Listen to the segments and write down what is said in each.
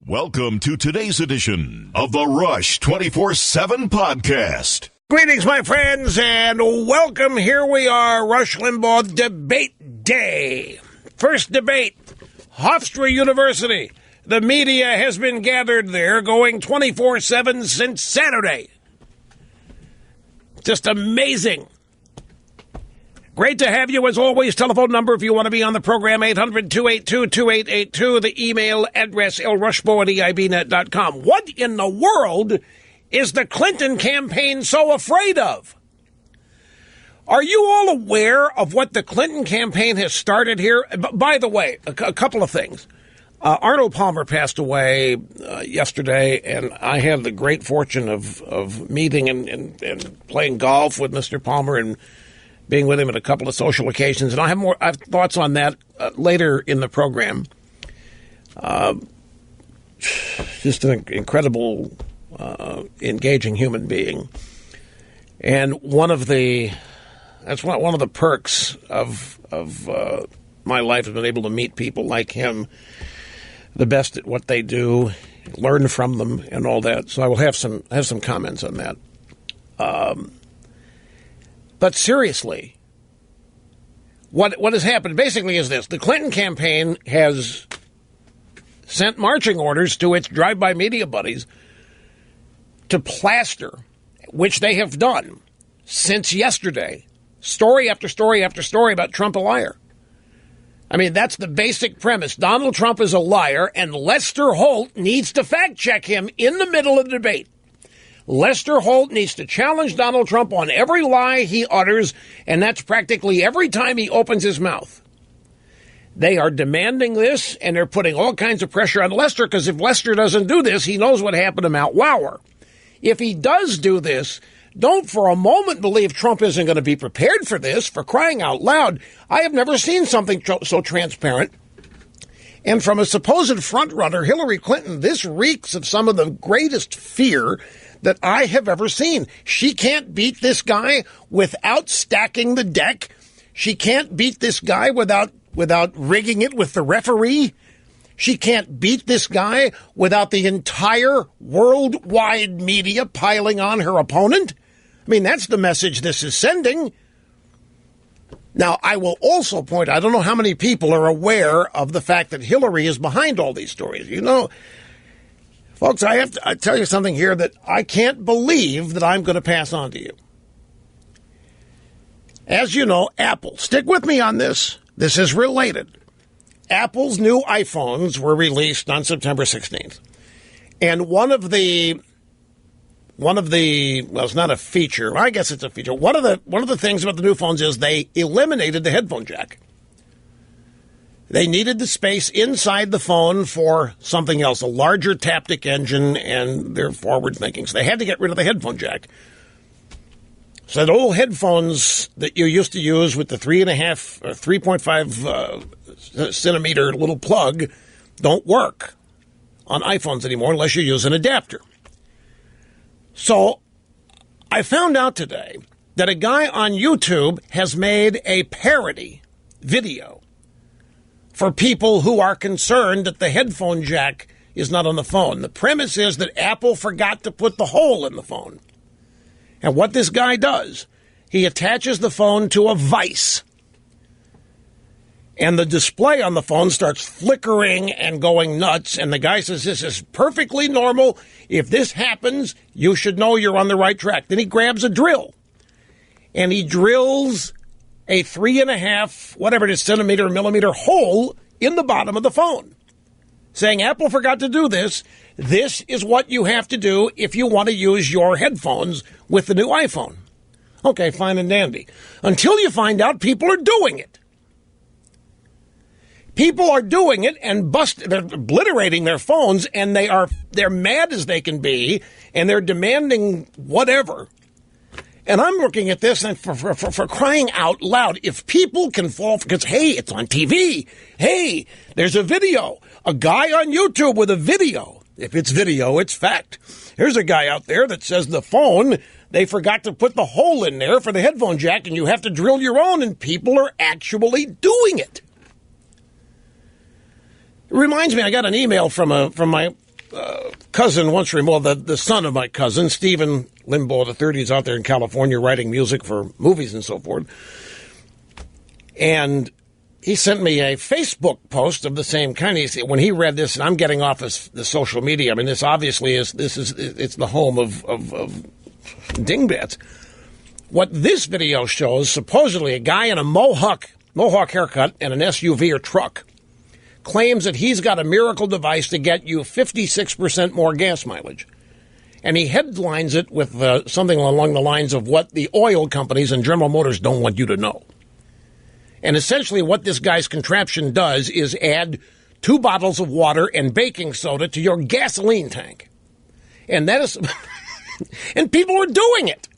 Welcome to today's edition of the Rush 24/7 podcast. Greetings, my friends, and welcome. Here we are, Rush Limbaugh Debate Day. First debate, Hofstra University. The media has been gathered there, going 24/7 since Saturday. Just amazing. Great to have you, as always. Telephone number, if you want to be on the program, 800-282-2882. The email address, lrushbo@eibnet.com. What in the world is the Clinton campaign so afraid of? Are you all aware of what the Clinton campaign has started here? By the way, a couple of things. Arnold Palmer passed away yesterday, and I had the great fortune of meeting and playing golf with Mr. Palmer and being with him at a couple of social occasions. And I have thoughts on that later in the program. Just an incredible, engaging human being. And one of the perks of my life has been able to meet people like him, the best at what they do, learn from them, and all that. So I will have some comments on that. But seriously, what has happened basically is this: the Clinton campaign has sent marching orders to its drive-by media buddies to plaster, which they have done since yesterday, story after story after story about Trump a liar. I mean, that's the basic premise. Donald Trump is a liar, and Lester Holt needs to fact-check him in the middle of the debate. Lester Holt needs to challenge Donald Trump on every lie he utters, and that's practically every time he opens his mouth. They are demanding this, and they're putting all kinds of pressure on Lester, because if Lester doesn't do this, he knows what happened to Mount Lauer. If he does do this, don't for a moment believe Trump isn't going to be prepared for this, for crying out loud. I have never seen something so transparent. And from a supposed frontrunner, Hillary Clinton, this reeks of some of the greatest fear that I have ever seen. She can't beat this guy without stacking the deck. She can't beat this guy without rigging it with the referee. She can't beat this guy without the entire worldwide media piling on her opponent. I mean, that's the message this is sending. Now, I will also point out, I don't know how many people are aware of the fact that Hillary is behind all these stories. You know, folks, I have to tell you something here that I can't believe that I'm going to pass on to you. As you know, Apple, stick with me on this. This is related. Apple's new iPhones were released on September 16th. And one of the well, it's not a feature. I guess it's a feature. One of the things about the new phones is they eliminated the headphone jack. They needed the space inside the phone for something else, a larger Taptic engine, and they're forward thinking. So they had to get rid of the headphone jack. So the old headphones that you used to use with the 3.5 centimeter little plug don't work on iPhones anymore unless you use an adapter. So I found out today that a guy on YouTube has made a parody video for people who are concerned that the headphone jack is not on the phone. The premise is that Apple forgot to put the hole in the phone. And what this guy does, he attaches the phone to a vise. And the display on the phone starts flickering and going nuts. And the guy says, this is perfectly normal. If this happens, you should know you're on the right track. Then he grabs a drill. And he drills a 3.5, whatever it is, centimeter or millimeter hole in the bottom of the phone, saying Apple forgot to do this. This is what you have to do if you want to use your headphones with the new iPhone. Okay, fine and dandy. Until you find out people are doing it. People are doing it and they're obliterating their phones, and they're mad as they can be, and they're demanding whatever. And I'm looking at this, and for crying out loud, if people can fall, because, hey, it's on TV. Hey, there's a video. A guy on YouTube with a video. If it's video, it's fact. Here's a guy out there that says the phone, they forgot to put the hole in there for the headphone jack, and you have to drill your own, and people are actually doing it. It reminds me, I got an email from my cousin once removed, the son of my cousin, Stephen Limbaugh III, is out there in California writing music for movies and so forth. And he sent me a Facebook post of the same kind. When he read this, and I'm getting off the social media, I mean, this obviously it's the home of dingbats. What this video shows, supposedly a guy in a mohawk haircut and an SUV or truck claims that he's got a miracle device to get you 56% more gas mileage. And he headlines it with something along the lines of what the oil companies and General Motors don't want you to know. And essentially what this guy's contraption does is add 2 bottles of water and baking soda to your gasoline tank. And that is, and people are doing it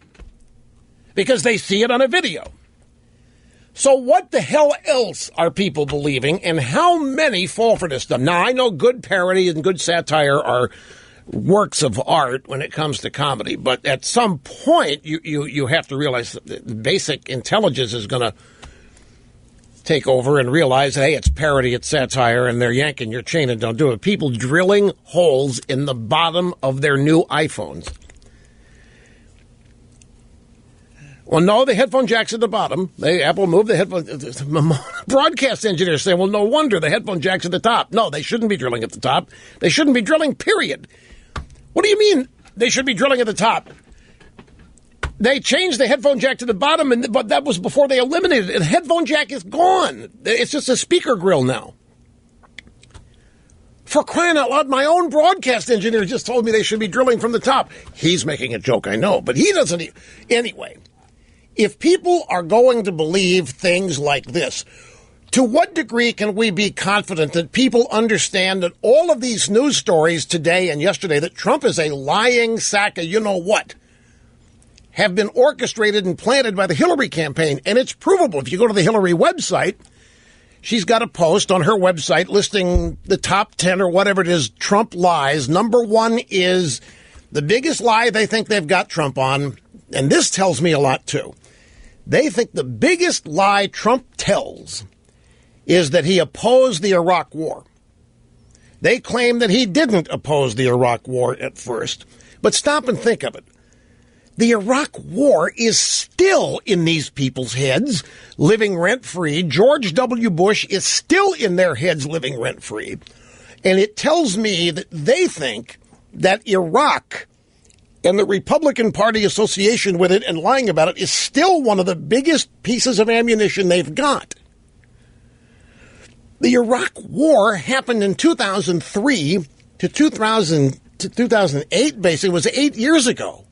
because they see it on a video. So what the hell else are people believing, and how many fall for this stuff? Now, I know good parody and good satire are works of art when it comes to comedy, but at some point you have to realize that the basic intelligence is going to take over and realize, hey, it's parody, it's satire, and they're yanking your chain and don't do it. People drilling holes in the bottom of their new iPhones. Well, no, the headphone jack's at the bottom. Apple moved the headphone. Broadcast engineers say, well, no wonder the headphone jack's at the top. No, they shouldn't be drilling at the top. They shouldn't be drilling, period. What do you mean they should be drilling at the top? They changed the headphone jack to the bottom, but that was before they eliminated it. The headphone jack is gone. It's just a speaker grill now. For crying out loud, my own broadcast engineer just told me they should be drilling from the top. He's making a joke, I know, but he doesn't. Anyway, if people are going to believe things like this, to what degree can we be confident that people understand that all of these news stories today and yesterday that Trump is a lying sack of you-know-what have been orchestrated and planted by the Hillary campaign? And it's provable. If you go to the Hillary website, she's got a post on her website listing the top 10 or whatever it is Trump lies. Number 1 is the biggest lie they think they've got Trump on, and this tells me a lot too. They think the biggest lie Trump tells is that he opposed the Iraq War. They claim that he didn't oppose the Iraq War at first. But stop and think of it. The Iraq War is still in these people's heads, living rent-free. George W. Bush is still in their heads, living rent-free. And it tells me that they think that Iraq and the Republican Party association with it and lying about it is still one of the biggest pieces of ammunition they've got. The Iraq War happened in 2003 to 2008, basically. It was 8 years ago.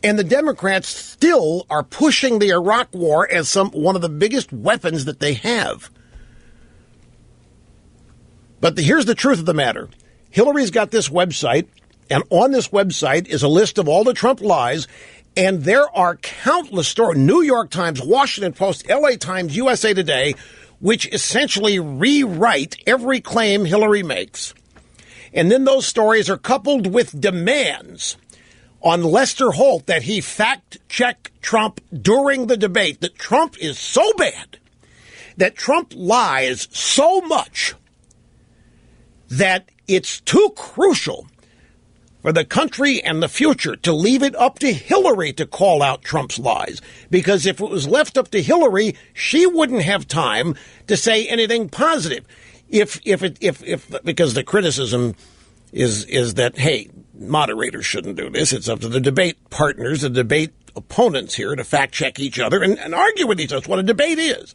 And the Democrats still are pushing the Iraq War as one of the biggest weapons that they have. But here's the truth of the matter. Hillary's got this website, and on this website is a list of all the Trump lies, and there are countless stories, New York Times, Washington Post, LA Times, USA Today, which essentially rewrite every claim Hillary makes. And then those stories are coupled with demands on Lester Holt that he fact-check Trump during the debate, that Trump is so bad, that Trump lies so much that it's too crucial for the country and the future to leave it up to Hillary to call out Trump's lies. Because if it was left up to Hillary, she wouldn't have time to say anything positive. Because the criticism is that, hey, moderators shouldn't do this. It's up to the debate partners, the debate opponents here to fact check each other and argue with each other. That's what a debate is.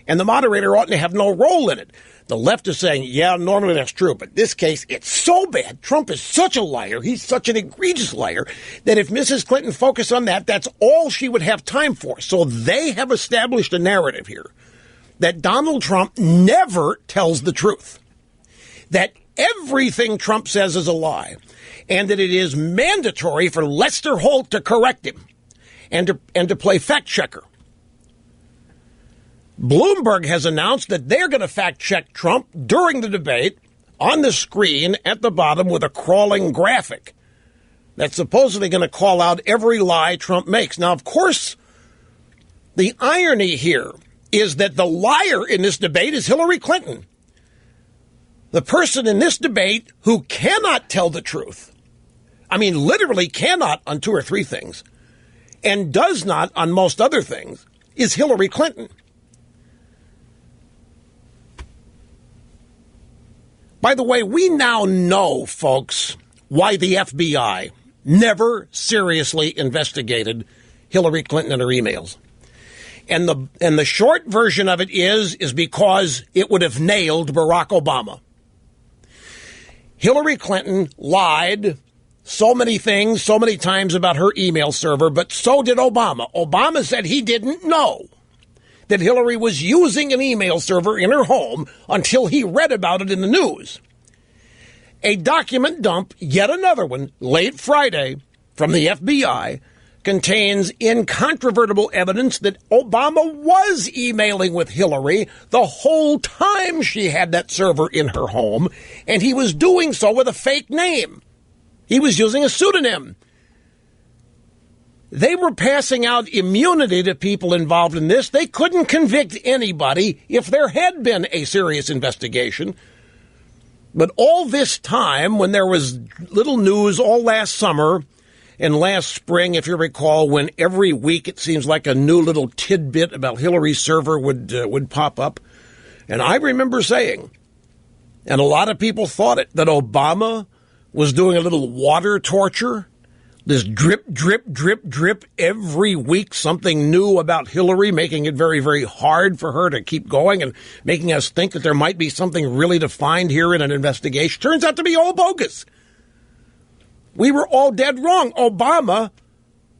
And the moderator ought to have no role in it. The left is saying, yeah, normally that's true, but in this case, it's so bad. Trump is such a liar. He's such an egregious liar that if Mrs. Clinton focused on that, that's all she would have time for. So they have established a narrative here that Donald Trump never tells the truth, that everything Trump says is a lie, and that it is mandatory for Lester Holt to correct him and to play fact checker. Bloomberg has announced that they're going to fact-check Trump during the debate on the screen at the bottom with a crawling graphic that's supposedly going to call out every lie Trump makes. Now, of course, the irony here is that the liar in this debate is Hillary Clinton. The person in this debate who cannot tell the truth, I mean, literally cannot on 2 or 3 things, and does not on most other things, is Hillary Clinton. By the way, we now know, folks, why the FBI never seriously investigated Hillary Clinton and her emails. And the short version of it is because it would have nailed Barack Obama. Hillary Clinton lied so many things, so many times about her email server, but so did Obama. Obama said he didn't know that Hillary was using an email server in her home until he read about it in the news. A document dump, yet another one, late Friday from the FBI, contains incontrovertible evidence that Obama was emailing with Hillary the whole time she had that server in her home, and he was doing so with a fake name. He was using a pseudonym. They were passing out immunity to people involved in this. They couldn't convict anybody if there had been a serious investigation. But all this time, when there was little news all last summer and last spring, if you recall, when every week it seems like a new little tidbit about Hillary's server would pop up. And I remember saying, and a lot of people thought it, that Obama was doing a little water torture. This drip, drip, drip, drip every week, something new about Hillary, making it very, very hard for her to keep going and making us think that there might be something really to find here in an investigation. Turns out to be all bogus. We were all dead wrong. Obama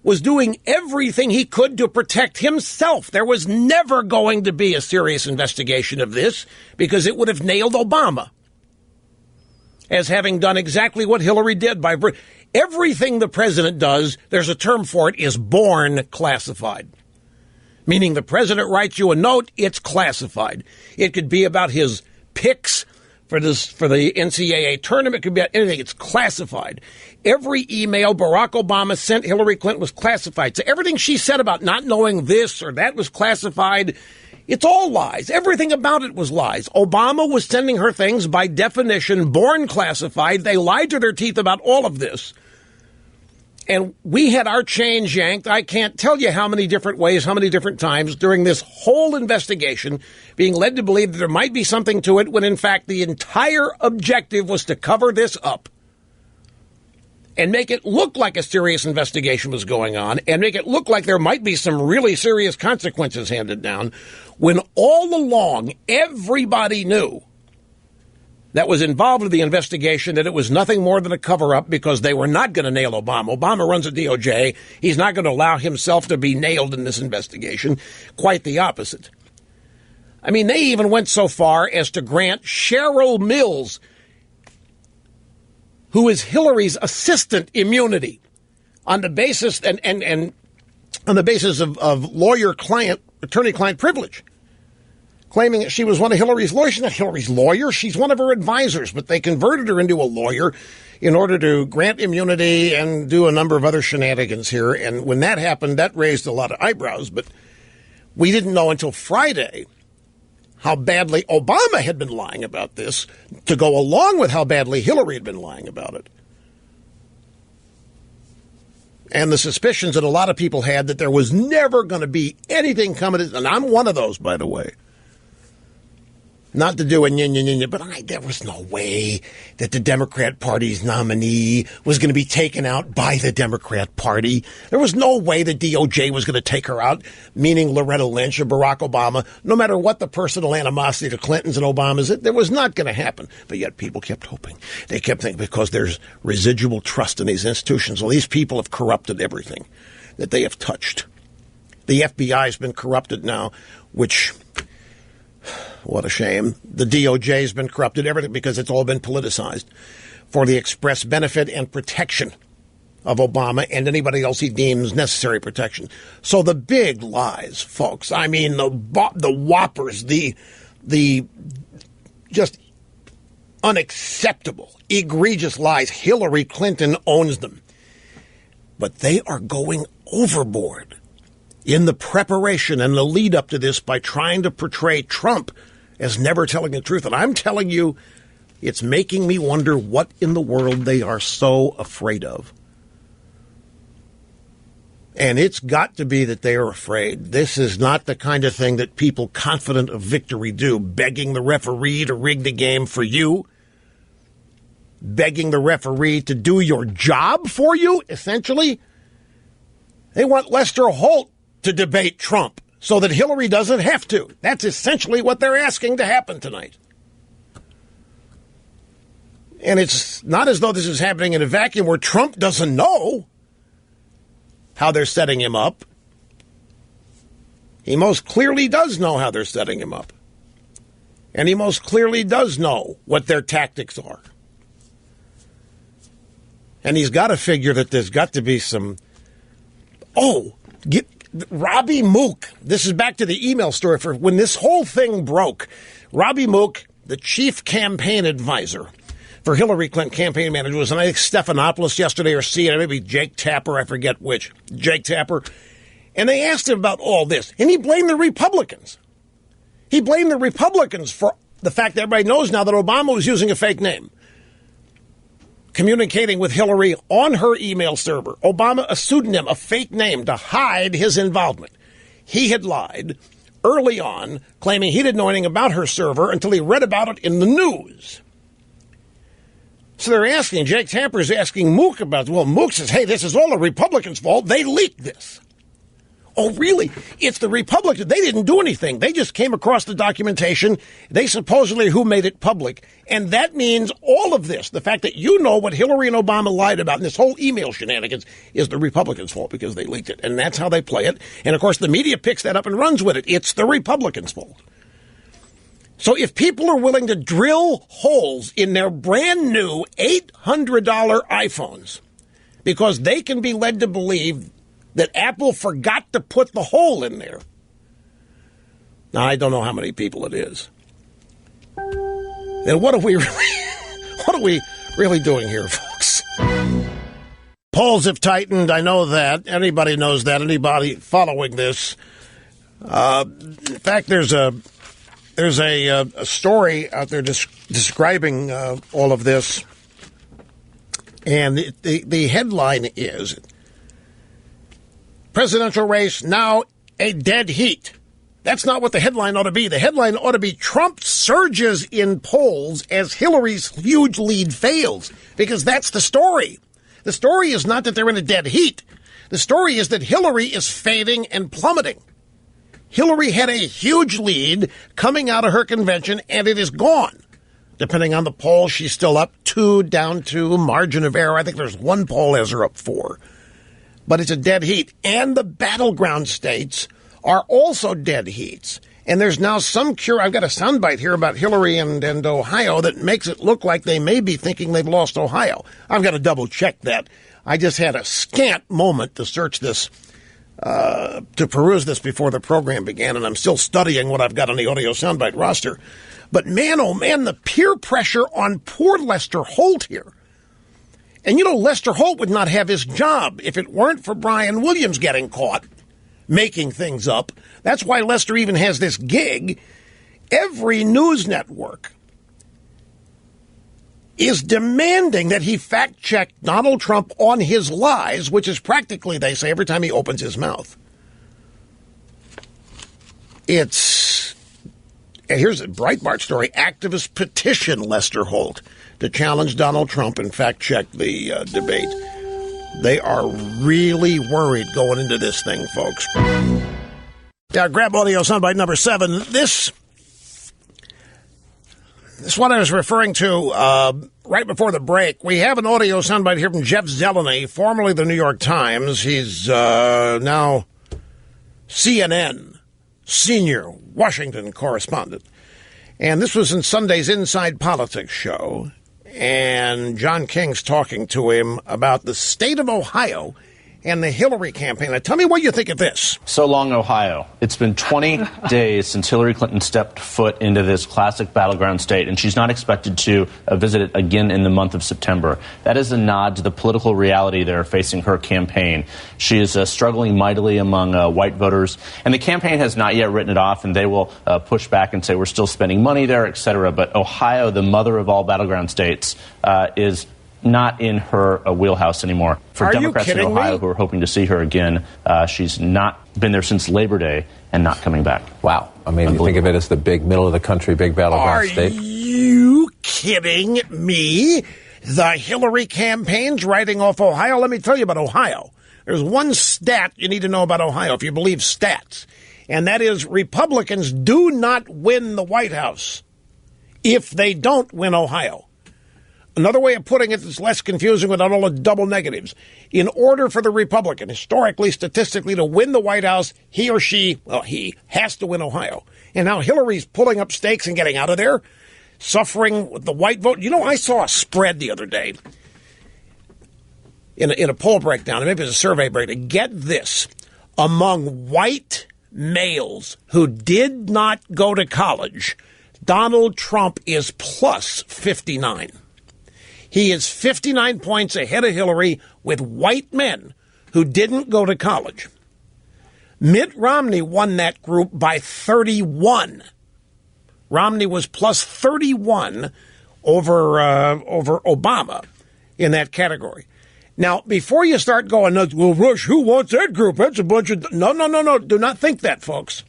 was doing everything he could to protect himself. There was never going to be a serious investigation of this because it would have nailed Obama as having done exactly what Hillary did. Everything the president does, there's a term for it, is born classified. Meaning the president writes you a note, it's classified. It could be about his picks for the NCAA tournament. It could be about anything. It's classified. Every email Barack Obama sent Hillary Clinton was classified. So everything she said about not knowing this or that was classified. It's all lies. Everything about it was lies. Obama was sending her things by definition, born classified. They lied to their teeth about all of this. And we had our chains yanked. I can't tell you how many different ways, how many different times during this whole investigation, being led to believe that there might be something to it when, in fact, the entire objective was to cover this up and make it look like a serious investigation was going on and make it look like there might be some really serious consequences handed down, when all along everybody knew that was involved with the investigation that it was nothing more than a cover-up because they were not going to nail Obama. Obama runs a DOJ. He's not going to allow himself to be nailed in this investigation. Quite the opposite. I mean, they even went so far as to grant Cheryl Mills, who is Hillary's assistant, immunity on the basis and on the basis of attorney-client privilege, claiming that she was one of Hillary's lawyers. She's not Hillary's lawyer. She's one of her advisors, but they converted her into a lawyer in order to grant immunity and do a number of other shenanigans here. And when that happened, that raised a lot of eyebrows, but we didn't know until Friday how badly Obama had been lying about this to go along with how badly Hillary had been lying about it. And the suspicions that a lot of people had that there was never going to be anything coming, and I'm one of those, by the way. Not to do a but there was no way that the Democrat Party's nominee was going to be taken out by the Democrat Party. There was no way the DOJ was going to take her out, meaning Loretta Lynch or Barack Obama, no matter what the personal animosity to Clintons and Obamas. There was not going to happen. But yet people kept hoping. They kept thinking because there's residual trust in these institutions. Well, these people have corrupted everything that they have touched. The FBI has been corrupted now, which... what a shame. The DOJ has been corrupted, everything, because it's all been politicized for the express benefit and protection of Obama and anybody else he deems necessary protection. So the big lies, folks, I mean, the whoppers, the just unacceptable, egregious lies, Hillary Clinton owns them. But they are going overboard in the preparation and the lead up to this by trying to portray Trump as never telling the truth. And I'm telling you, It's making me wonder what in the world they are so afraid of. And it's got to be that they are afraid. This is not the kind of thing that people confident of victory do, begging the referee to rig the game for you, begging the referee to do your job for you, essentially. They want Lester Holt to debate Trump so that Hillary doesn't have to. That's essentially what they're asking to happen tonight. And it's not as though this is happening in a vacuum where Trump doesn't know how they're setting him up. He most clearly does know how they're setting him up. And he most clearly does know what their tactics are. And he's got to figure that there's got to be some... Robbie Mook. This is back to the email story for when this whole thing broke. Robbie Mook, the chief campaign advisor for Hillary Clinton campaign manager, was, I think, Stephanopoulos yesterday, or CNN, maybe Jake Tapper, I forget which, Jake Tapper. And they asked him about all this, and he blamed the Republicans. He blamed the Republicans for the fact that everybody knows now that Obama was using a fake name, communicating with Hillary on her email server. Obama, a pseudonym, a fake name to hide his involvement. He had lied early on, claiming he didn't know anything about her server until he read about it in the news. So they're asking, Jake Tapper's asking Mook about it. Well, Mook says, hey, this is all the Republicans' fault. They leaked this. Oh, really? It's the Republicans. They didn't do anything. They just came across the documentation. They supposedly who made it public. And that means all of this, the fact that you know what Hillary and Obama lied about in this whole email shenanigans, is the Republicans' fault because they leaked it. And that's how they play it. And, of course, the media picks that up and runs with it. It's the Republicans' fault. So if people are willing to drill holes in their brand new $800 iPhones because they can be led to believe that Apple forgot to put the hole in there. Now, I don't know how many people it is. And what are we really doing here, folks? Polls have tightened. I know that. Anybody knows that. Anybody following this. In fact, there's a story out there describing all of this. And the headline is, presidential race now a dead heat. That's not what the headline ought to be. The headline ought to be Trump surges in polls as Hillary's huge lead fails, because that's the story. The story is not that they're in a dead heat. The story is that Hillary is fading and plummeting. Hillary had a huge lead coming out of her convention, and it is gone. Depending on the poll, she's still up 2, down 2, margin of error. I think there's one poll has her up 4. But it's a dead heat. And the battleground states are also dead heats. And there's now some cure. I've got a soundbite here about Hillary and Ohio that makes it look like they may be thinking they've lost Ohio. I've got to double check that. I just had a scant moment to search this, to peruse this before the program began, and I'm still studying what I've got on the audio soundbite roster. But man, oh man, the peer pressure on poor Lester Holt here. And, you know, Lester Holt would not have his job if it weren't for Brian Williams getting caught making things up. That's why Lester even has this gig. Every news network is demanding that he fact-check Donald Trump on his lies, which is practically, they say, every time he opens his mouth. And here's a Breitbart story. Activists petition Lester Holt to challenge Donald Trump and fact-check the debate. They are really worried going into this thing, folks. Yeah, grab audio soundbite number 7. This is what I was referring to right before the break. We have an audio soundbite here from Jeff Zeleny, formerly the New York Times. He's now CNN senior Washington correspondent. And this was in Sunday's Inside Politics show. And John King's talking to him about the state of Ohio and the Hillary campaign. Now, tell me what you think of this. So long, Ohio. It's been 20 days since Hillary Clinton stepped foot into this classic battleground state, and she's not expected to visit it again in the month of September. That is a nod to the political reality that are facing her campaign. She is struggling mightily among white voters, and the campaign has not yet written it off, and they will push back and say we're still spending money there, et cetera. But Ohio, the mother of all battleground states, is not in her wheelhouse anymore. For Democrats in Ohio who are hoping to see her again, she's not been there since Labor Day and not coming back. Wow. I mean, you think of it as the big middle of the country, big battleground state. Are you kidding me? The Hillary campaign's writing off Ohio? Let me tell you about Ohio. There's one stat you need to know about Ohio, if you believe stats, and that is Republicans do not win the White House if they don't win Ohio. Another way of putting it that's less confusing without all the double negatives. In order for the Republican, historically, statistically, to win the White House, he or she, well, he has to win Ohio. And now Hillary's pulling up stakes and getting out of there, suffering with the white vote. You know, I saw a spread the other day in a poll breakdown, maybe it was a survey breakdown. Get this. Among white males who did not go to college, Donald Trump is plus 59. He is 59 points ahead of Hillary with white men who didn't go to college. Mitt Romney won that group by 31. Romney was plus 31 over Obama in that category. Now, before you start going, well, Rush, who wants that group? That's a bunch of... No. Do not think that, folks.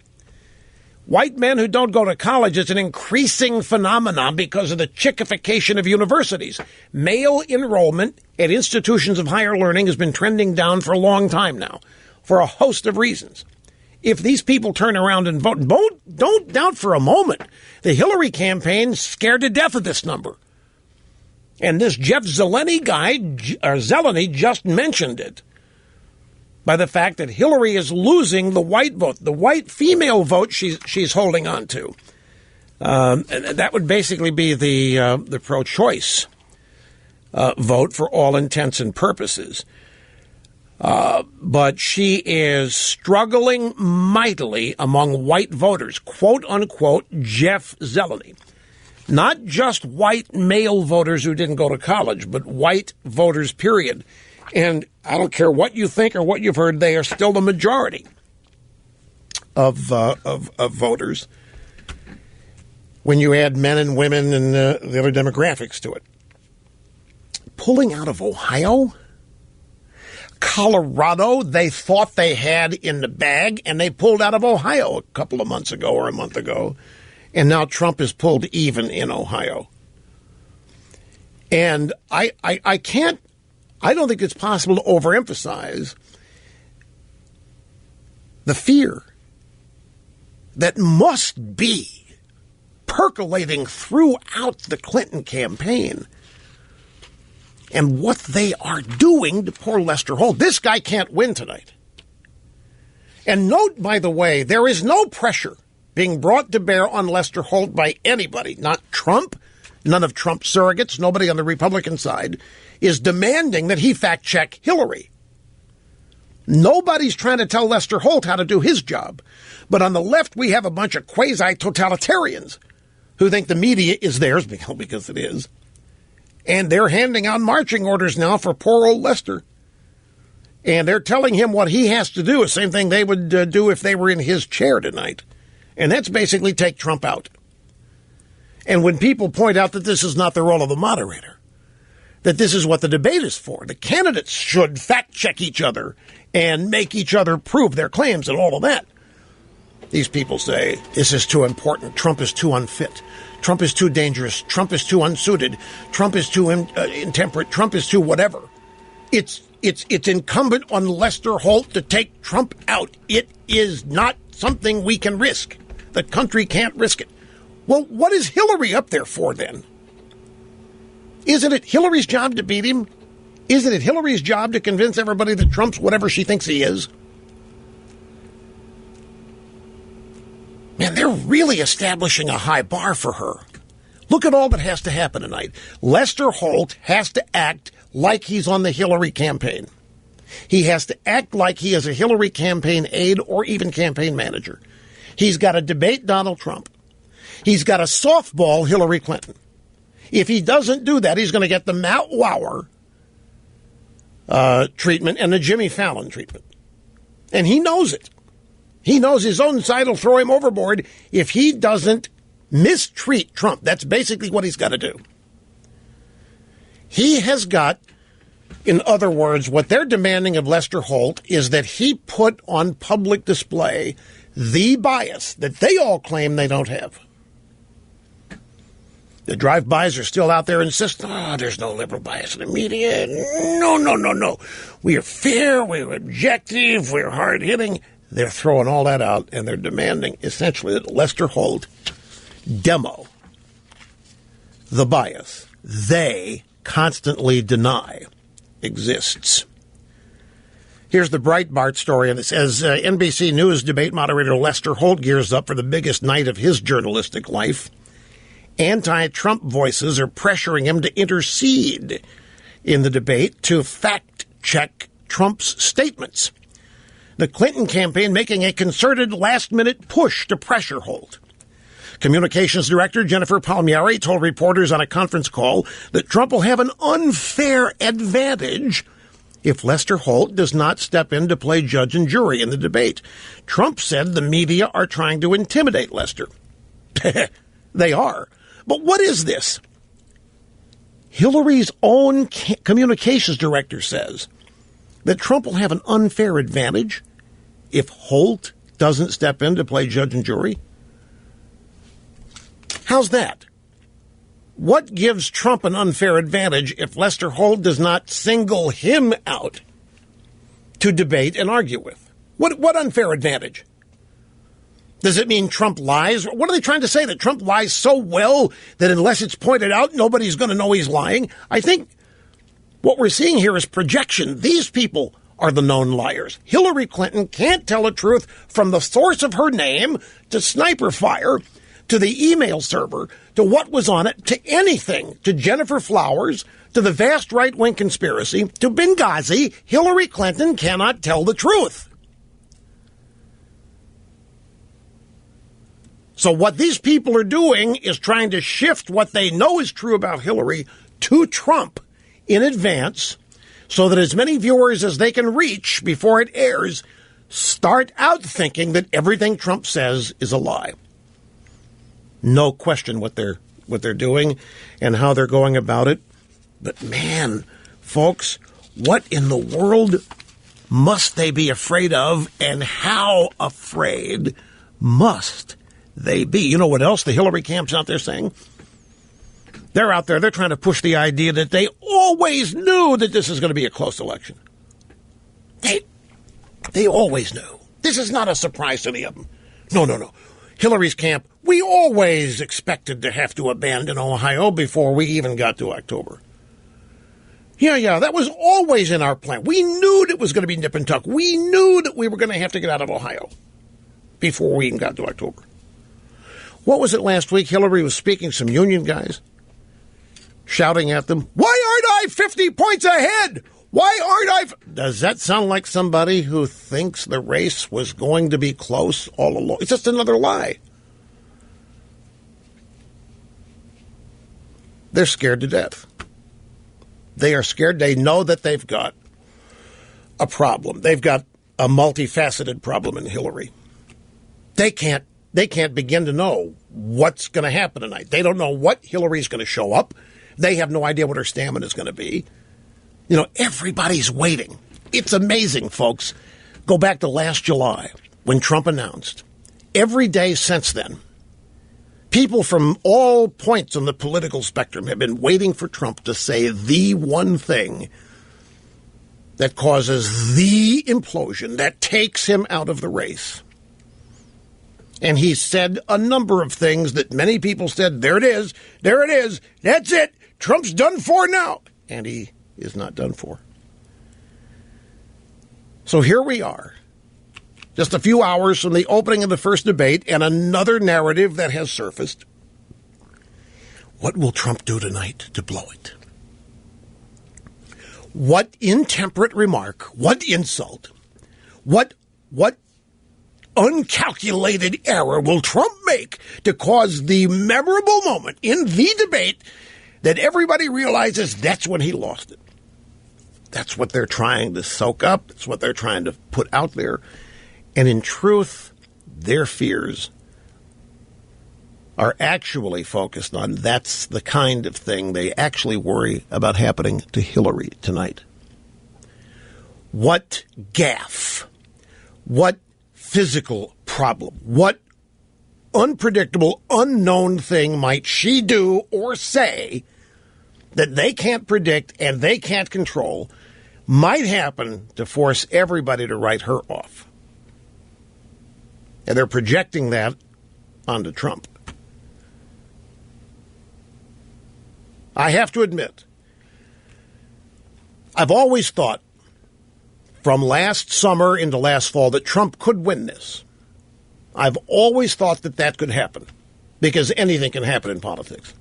White men who don't go to college is an increasing phenomenon because of the chickification of universities. Male enrollment at institutions of higher learning has been trending down for a long time now, for a host of reasons. If these people turn around and vote, don't doubt for a moment the Hillary campaign scared to death of this number. And this Jeff Zeleny guy, or Zeleny, just mentioned it, by the fact that Hillary is losing the white vote, the white female vote she's holding on to. And that would basically be the pro-choice vote for all intents and purposes. But she is struggling mightily among white voters, quote unquote, Jeff Zeleny. Not just white male voters who didn't go to college, but white voters, period. And I don't care what you think or what you've heard, they are still the majority of voters when you add men and women and the other demographics to it. Pulling out of Ohio, Colorado, they thought they had in the bag, and they pulled out of Ohio a couple of months ago or a month ago. And now Trump has pulled even in Ohio. And I don't think it's possible to overemphasize the fear that must be percolating throughout the Clinton campaign and what they are doing to poor Lester Holt. This guy can't win tonight. And note, by the way, there is no pressure being brought to bear on Lester Holt by anybody, not Trump, none of Trump's surrogates, nobody on the Republican side is demanding that he fact-check Hillary. Nobody's trying to tell Lester Holt how to do his job. But on the left, we have a bunch of quasi-totalitarians who think the media is theirs, because it is. And they're handing out marching orders now for poor old Lester. And they're telling him what he has to do, the same thing they would do if they were in his chair tonight. And that's basically take Trump out. And when people point out that this is not the role of the moderator, that this is what the debate is for, the candidates should fact-check each other and make each other prove their claims and all of that, these people say, this is too important, Trump is too unfit, Trump is too dangerous, Trump is too unsuited, Trump is too intemperate, Trump is too whatever. It's incumbent on Lester Holt to take Trump out. It is not something we can risk. The country can't risk it. Well, what is Hillary up there for then? Isn't it Hillary's job to beat him? Isn't it Hillary's job to convince everybody that Trump's whatever she thinks he is? Man, they're really establishing a high bar for her. Look at all that has to happen tonight. Lester Holt has to act like he's on the Hillary campaign. He has to act like he is a Hillary campaign aide or even campaign manager. He's got to debate Donald Trump. He's got to softball Hillary Clinton. If he doesn't do that, he's going to get the Matt Lauer treatment and the Jimmy Fallon treatment. And he knows it. He knows his own side will throw him overboard if he doesn't mistreat Trump. That's basically what he's got to do. He has got, in other words, what they're demanding of Lester Holt is that he put on public display the bias that they all claim they don't have. The drive-bys are still out there insisting, there's no liberal bias in the media. No. We are fair, we're objective, we're hard-hitting. They're throwing all that out, and they're demanding, essentially, that Lester Holt demo the bias they constantly deny exists. Here's the Breitbart story, and it says, NBC News debate moderator Lester Holt gears up for the biggest night of his journalistic life. Anti-Trump voices are pressuring him to intercede in the debate to fact-check Trump's statements. The Clinton campaign making a concerted last-minute push to pressure Holt. Communications Director Jennifer Palmieri told reporters on a conference call that Trump will have an unfair advantage if Lester Holt does not step in to play judge and jury in the debate. Trump said the media are trying to intimidate Lester. They are. But what is this? Hillary's own communications director says that Trump will have an unfair advantage if Holt doesn't step in to play judge and jury. How's that? What gives Trump an unfair advantage if Lester Holt does not single him out to debate and argue with? What unfair advantage? Does it mean Trump lies? What are they trying to say? That Trump lies so well that unless it's pointed out, nobody's going to know he's lying? I think what we're seeing here is projection. These people are the known liars. Hillary Clinton can't tell the truth from the source of her name to sniper fire to the email server to what was on it to anything, to Jennifer Flowers, to the vast right-wing conspiracy, to Benghazi. Hillary Clinton cannot tell the truth. So what these people are doing is trying to shift what they know is true about Hillary to Trump in advance so that as many viewers as they can reach before it airs start out thinking that everything Trump says is a lie. No question what they're doing and how they're going about it. But man, folks, what in the world must they be afraid of, and how afraid must they be? You know what else the Hillary camp's out there saying? They're out there, they're trying to push the idea that they always knew that this is going to be a close election. They always knew. This is not a surprise to any of them. No. Hillary's camp, we always expected to have to abandon Ohio before we even got to October. Yeah, that was always in our plan. We knew it was going to be nip and tuck. We knew that we were going to have to get out of Ohio before we even got to October. What was it last week? Hillary was speaking to some union guys, shouting at them, "Why aren't I 50 points ahead? Why aren't I?" Does that sound like somebody who thinks the race was going to be close all along? It's just another lie. They're scared to death. They are scared. They know that they've got a problem. They've got a multifaceted problem in Hillary. They can't begin to know what's going to happen tonight. They don't know what Hillary's going to show up. They have no idea what her stamina is going to be. You know, everybody's waiting. It's amazing, folks. Go back to last July when Trump announced. Every day since then, people from all points on the political spectrum have been waiting for Trump to say the one thing that causes the implosion, that takes him out of the race. And he said a number of things that many people said, there it is, that's it, Trump's done for now. And he is not done for. So here we are, just a few hours from the opening of the first debate, and another narrative that has surfaced. What will Trump do tonight to blow it? What intemperate remark, what insult, what uncalculated error will Trump make to cause the memorable moment in the debate that everybody realizes that's when he lost it? That's what they're trying to soak up. It's what they're trying to put out there. And in truth, their fears are actually focused on that's the kind of thing they actually worry about happening to Hillary tonight. What gaffe, what physical problem, what unpredictable, unknown thing might she do or say that they can't predict and they can't control might happen to force everybody to write her off? And they're projecting that onto Trump. I have to admit, I've always thought from last summer into last fall that Trump could win this. I've always thought that that could happen because anything can happen in politics.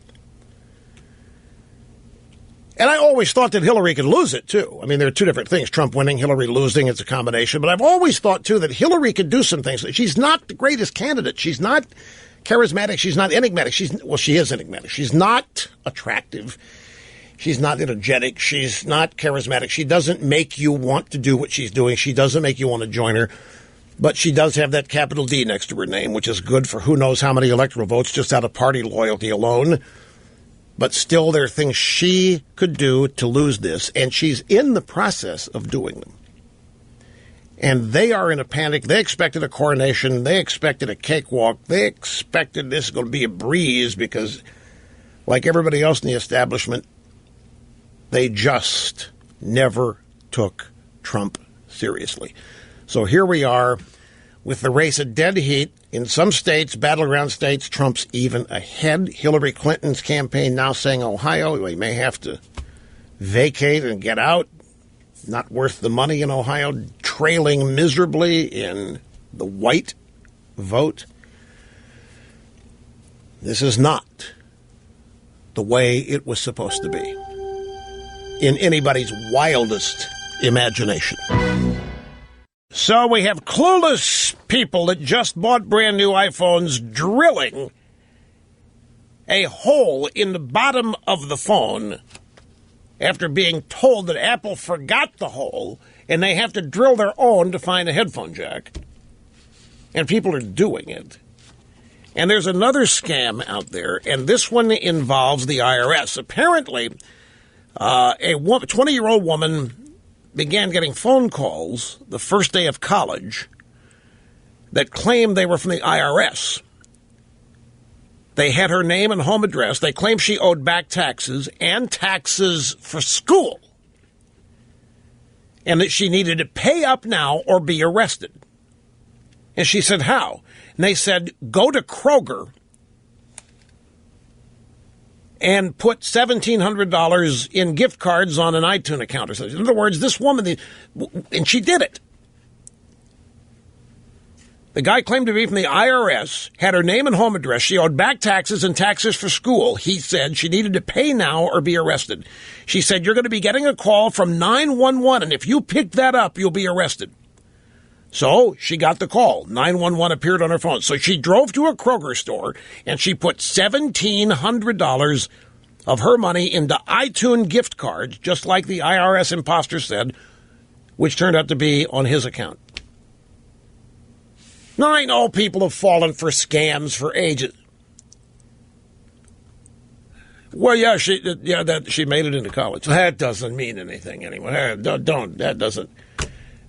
And I always thought that Hillary could lose it, too. I mean, there are two different things. Trump winning, Hillary losing, it's a combination. But I've always thought, too, that Hillary could do some things. She's not the greatest candidate. She's not charismatic. She's not enigmatic. She is enigmatic. She's not attractive. She's not energetic. She's not charismatic. She doesn't make you want to do what she's doing. She doesn't make you want to join her. But she does have that capital D next to her name, which is good for who knows how many electoral votes just out of party loyalty alone. But still, there are things she could do to lose this, and she's in the process of doing them. And they are in a panic. They expected a coronation. They expected a cakewalk. They expected this was going to be a breeze because, like everybody else in the establishment, they just never took Trump seriously. So here we are with the race at dead heat. In some states, battleground states, Trump's even ahead. Hillary Clinton's campaign now saying Ohio, we may have to vacate and get out. Not worth the money in Ohio. Trailing miserably in the white vote. This is not the way it was supposed to be in anybody's wildest imagination. So we have clueless people that just bought brand new iPhones drilling a hole in the bottom of the phone after being told that Apple forgot the hole and they have to drill their own to find a headphone jack. And people are doing it. And there's another scam out there, and this one involves the IRS. Apparently, a 20-year-old woman began getting phone calls the first day of college that claimed they were from the IRS. They had her name and home address. They claimed she owed back taxes and taxes for school, and that she needed to pay up now or be arrested. And she said, how? And they said, go to Kroger and put $1,700 in gift cards on an iTunes account or something. In other words, this woman, and she did it. The guy claimed to be from the IRS, had her name and home address. She owed back taxes and taxes for school. He said she needed to pay now or be arrested. She said, you're going to be getting a call from 911, and if you pick that up, you'll be arrested. So she got the call. 911 appeared on her phone. So she drove to a Kroger store, and she put $1,700 of her money into iTunes gift cards, just like the IRS imposter said, which turned out to be on his account. Now, I know people have fallen for scams for ages. Well, yeah, she made it into college. That doesn't mean anything anyway. That doesn't.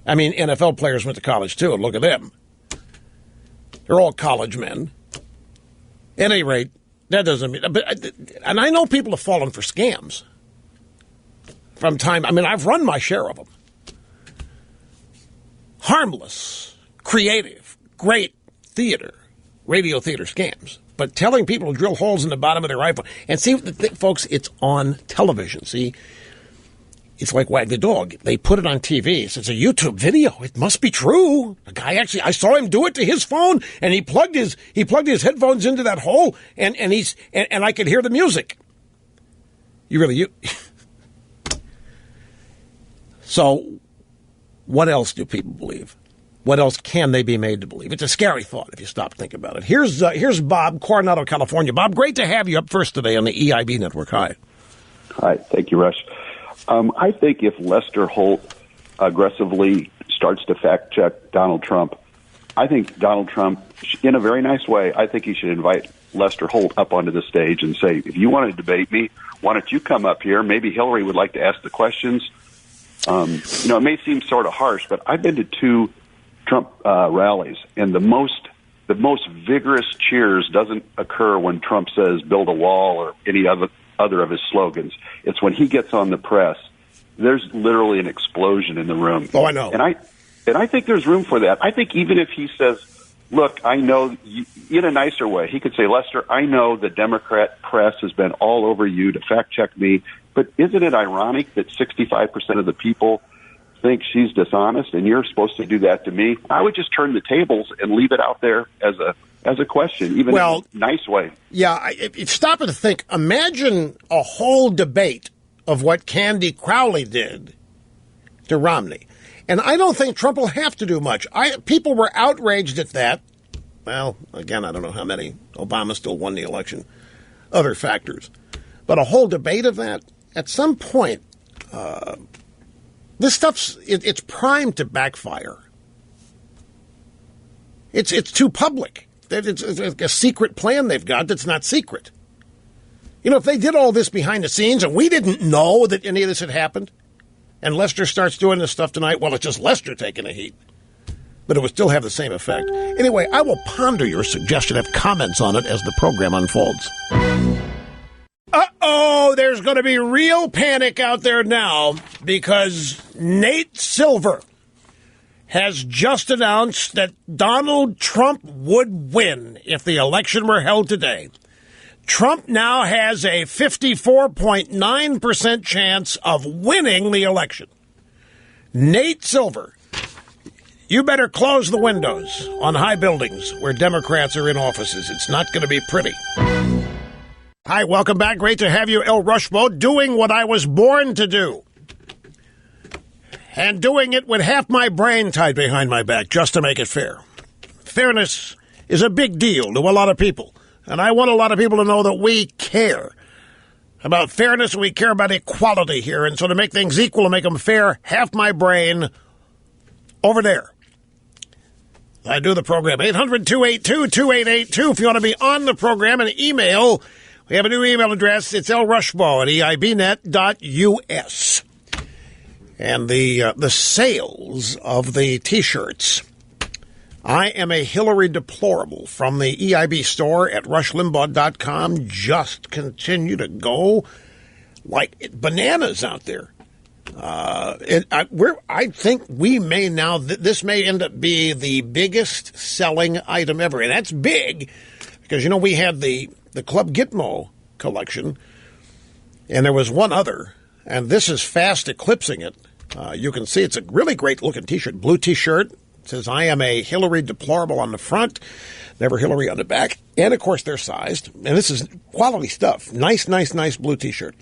I mean, NFL players went to college, too, and look at them. They're all college men. At any rate, that doesn't mean... And I know people have fallen for scams from time... I mean, I've run my share of them. Harmless, creative, great theater, radio theater scams. But telling people to drill holes in the bottom of their iPhone... And see, folks, it's on television, see... It's like Wag the Dog. They put it on TV. So it's a YouTube video. It must be true. The guy actually, I saw him do it to his phone, and he plugged his headphones into that hole, and I could hear the music. So what else do people believe? What else can they be made to believe? It's a scary thought if you stop to think about it. Here's Bob, Coronado, California. Bob, great to have you up first today on the EIB Network. Hi. Hi. Thank you, Rush. I think if Lester Holt aggressively starts to fact-check Donald Trump, I think Donald Trump, in a very nice way, I think he should invite Lester Holt up onto the stage and say, if you want to debate me, why don't you come up here? Maybe Hillary would like to ask the questions. It may seem sort of harsh, but I've been to 2 Trump rallies, and the most vigorous cheers doesn't occur when Trump says build a wall or any other of his slogans. It's when he gets on the press. There's literally an explosion in the room. Oh, I know. And I think there's room for that. I think even if he says, look, I know, in a nicer way, he could say, Lester, I know the Democrat press has been all over you to fact check me, but isn't it ironic that 65% of the people think she's dishonest, and you're supposed to do that to me? I would just turn the tables and leave it out there as a question, even in a nice way. Yeah, stop and think. Imagine a whole debate of what Candy Crowley did to Romney. And I don't think Trump will have to do much. People were outraged at that. Well, again, I don't know how many. Obama still won the election. Other factors. But a whole debate of that, at some point, this stuff's it's primed to backfire. It's too public. It's a secret plan they've got that's not secret. If they did all this behind the scenes and we didn't know that any of this had happened, and Lester starts doing this stuff tonight, well, it's just Lester taking a heat. But it would still have the same effect. Anyway, I will ponder your suggestion, have comments on it as the program unfolds. Uh-oh, there's going to be real panic out there now because Nate Silver has just announced that Donald Trump would win if the election were held today. Trump now has a 54.9% chance of winning the election. Nate Silver, you better close the windows on high buildings where Democrats are in offices. It's not going to be pretty. Hi, welcome back. Great to have you, El Rushbo, doing what I was born to do. And doing it with half my brain tied behind my back, just to make it fair. Fairness is a big deal to a lot of people. And I want a lot of people to know that we care about fairness and we care about equality here. And so to make things equal and make them fair, half my brain over there. I do the program. 800-282-2882 if you want to be on the program, and email. We have a new email address. It's lrushbaugh at eibnet.us. And the sales of the T-shirts. I am a Hillary deplorable from the EIB store at rushlimbaugh.com just continue to go like bananas out there. I think we may now, this may end up being the biggest selling item ever. And that's big because, we had the Club Gitmo collection, and there was one other, and this is fast eclipsing it. You can see it's a really great looking T-shirt, blue T-shirt. It says, I am a Hillary deplorable on the front, never Hillary on the back. And, of course, they're sized. And this is quality stuff. Nice blue T-shirt.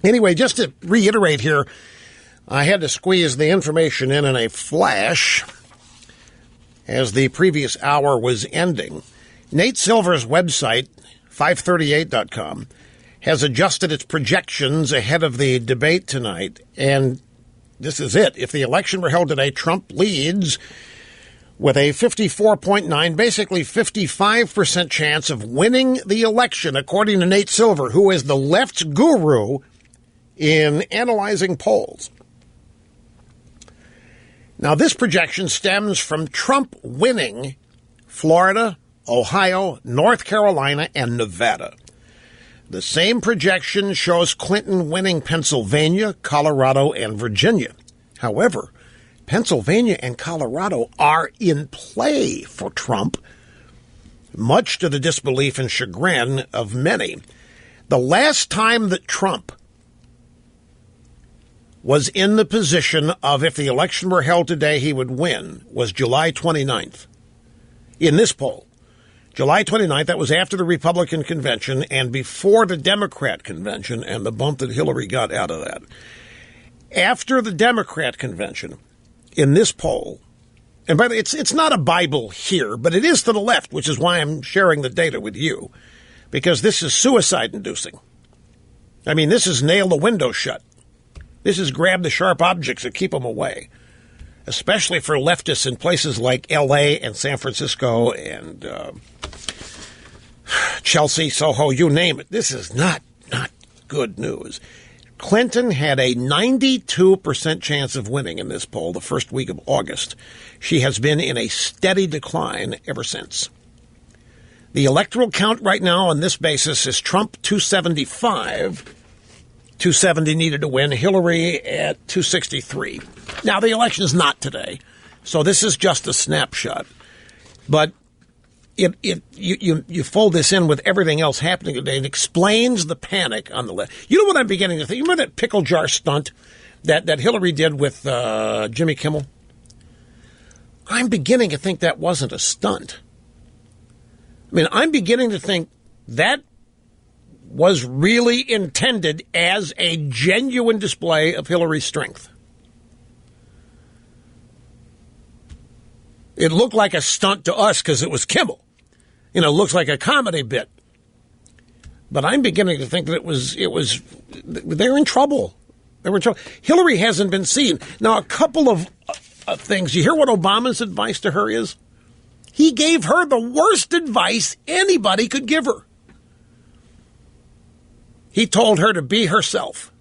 Anyway, just to reiterate here, I had to squeeze the information in a flash as the previous hour was ending. Nate Silver's website, 538.com, has adjusted its projections ahead of the debate tonight. And this is it. If the election were held today, Trump leads with a 54.9, basically 55% chance of winning the election, according to Nate Silver, who is the left's guru in analyzing polls. Now, this projection stems from Trump winning Florida, Ohio, North Carolina, and Nevada. The same projection shows Clinton winning Pennsylvania, Colorado, and Virginia. However, Pennsylvania and Colorado are in play for Trump, much to the disbelief and chagrin of many. The last time that Trump was in the position of if the election were held today, he would win, was July 29th. In this poll, July 29th, that was after the Republican convention and before the Democrat convention and the bump that Hillary got out of that. After the Democrat convention, in this poll, and by the way, it's not a Bible here, but it is to the left, which is why I'm sharing the data with you, because this is suicide-inducing. I mean, this is nail the window shut. This is grab the sharp objects and keep them away, especially for leftists in places like L.A. and San Francisco and Chelsea, Soho, you name it. This is not good news. Clinton had a 92% chance of winning in this poll the first week of August. She has been in a steady decline ever since. The electoral count right now on this basis is Trump 275, 270 needed to win, Hillary at 263. Now, the election is not today, so this is just a snapshot. But you fold this in with everything else happening today, and explains the panic on the left. You know what I'm beginning to think? You remember that pickle jar stunt that Hillary did with Jimmy Kimmel? I'm beginning to think that wasn't a stunt. I mean, I'm beginning to think that was really intended as a genuine display of Hillary's strength. It looked like a stunt to us because it was Kimmel. You know, looks like a comedy bit. But I'm beginning to think that they're in trouble. They were in trouble. Hillary hasn't been seen. Now, a couple of things. You hear what Obama's advice to her is? He gave her the worst advice anybody could give her. He told her to be herself.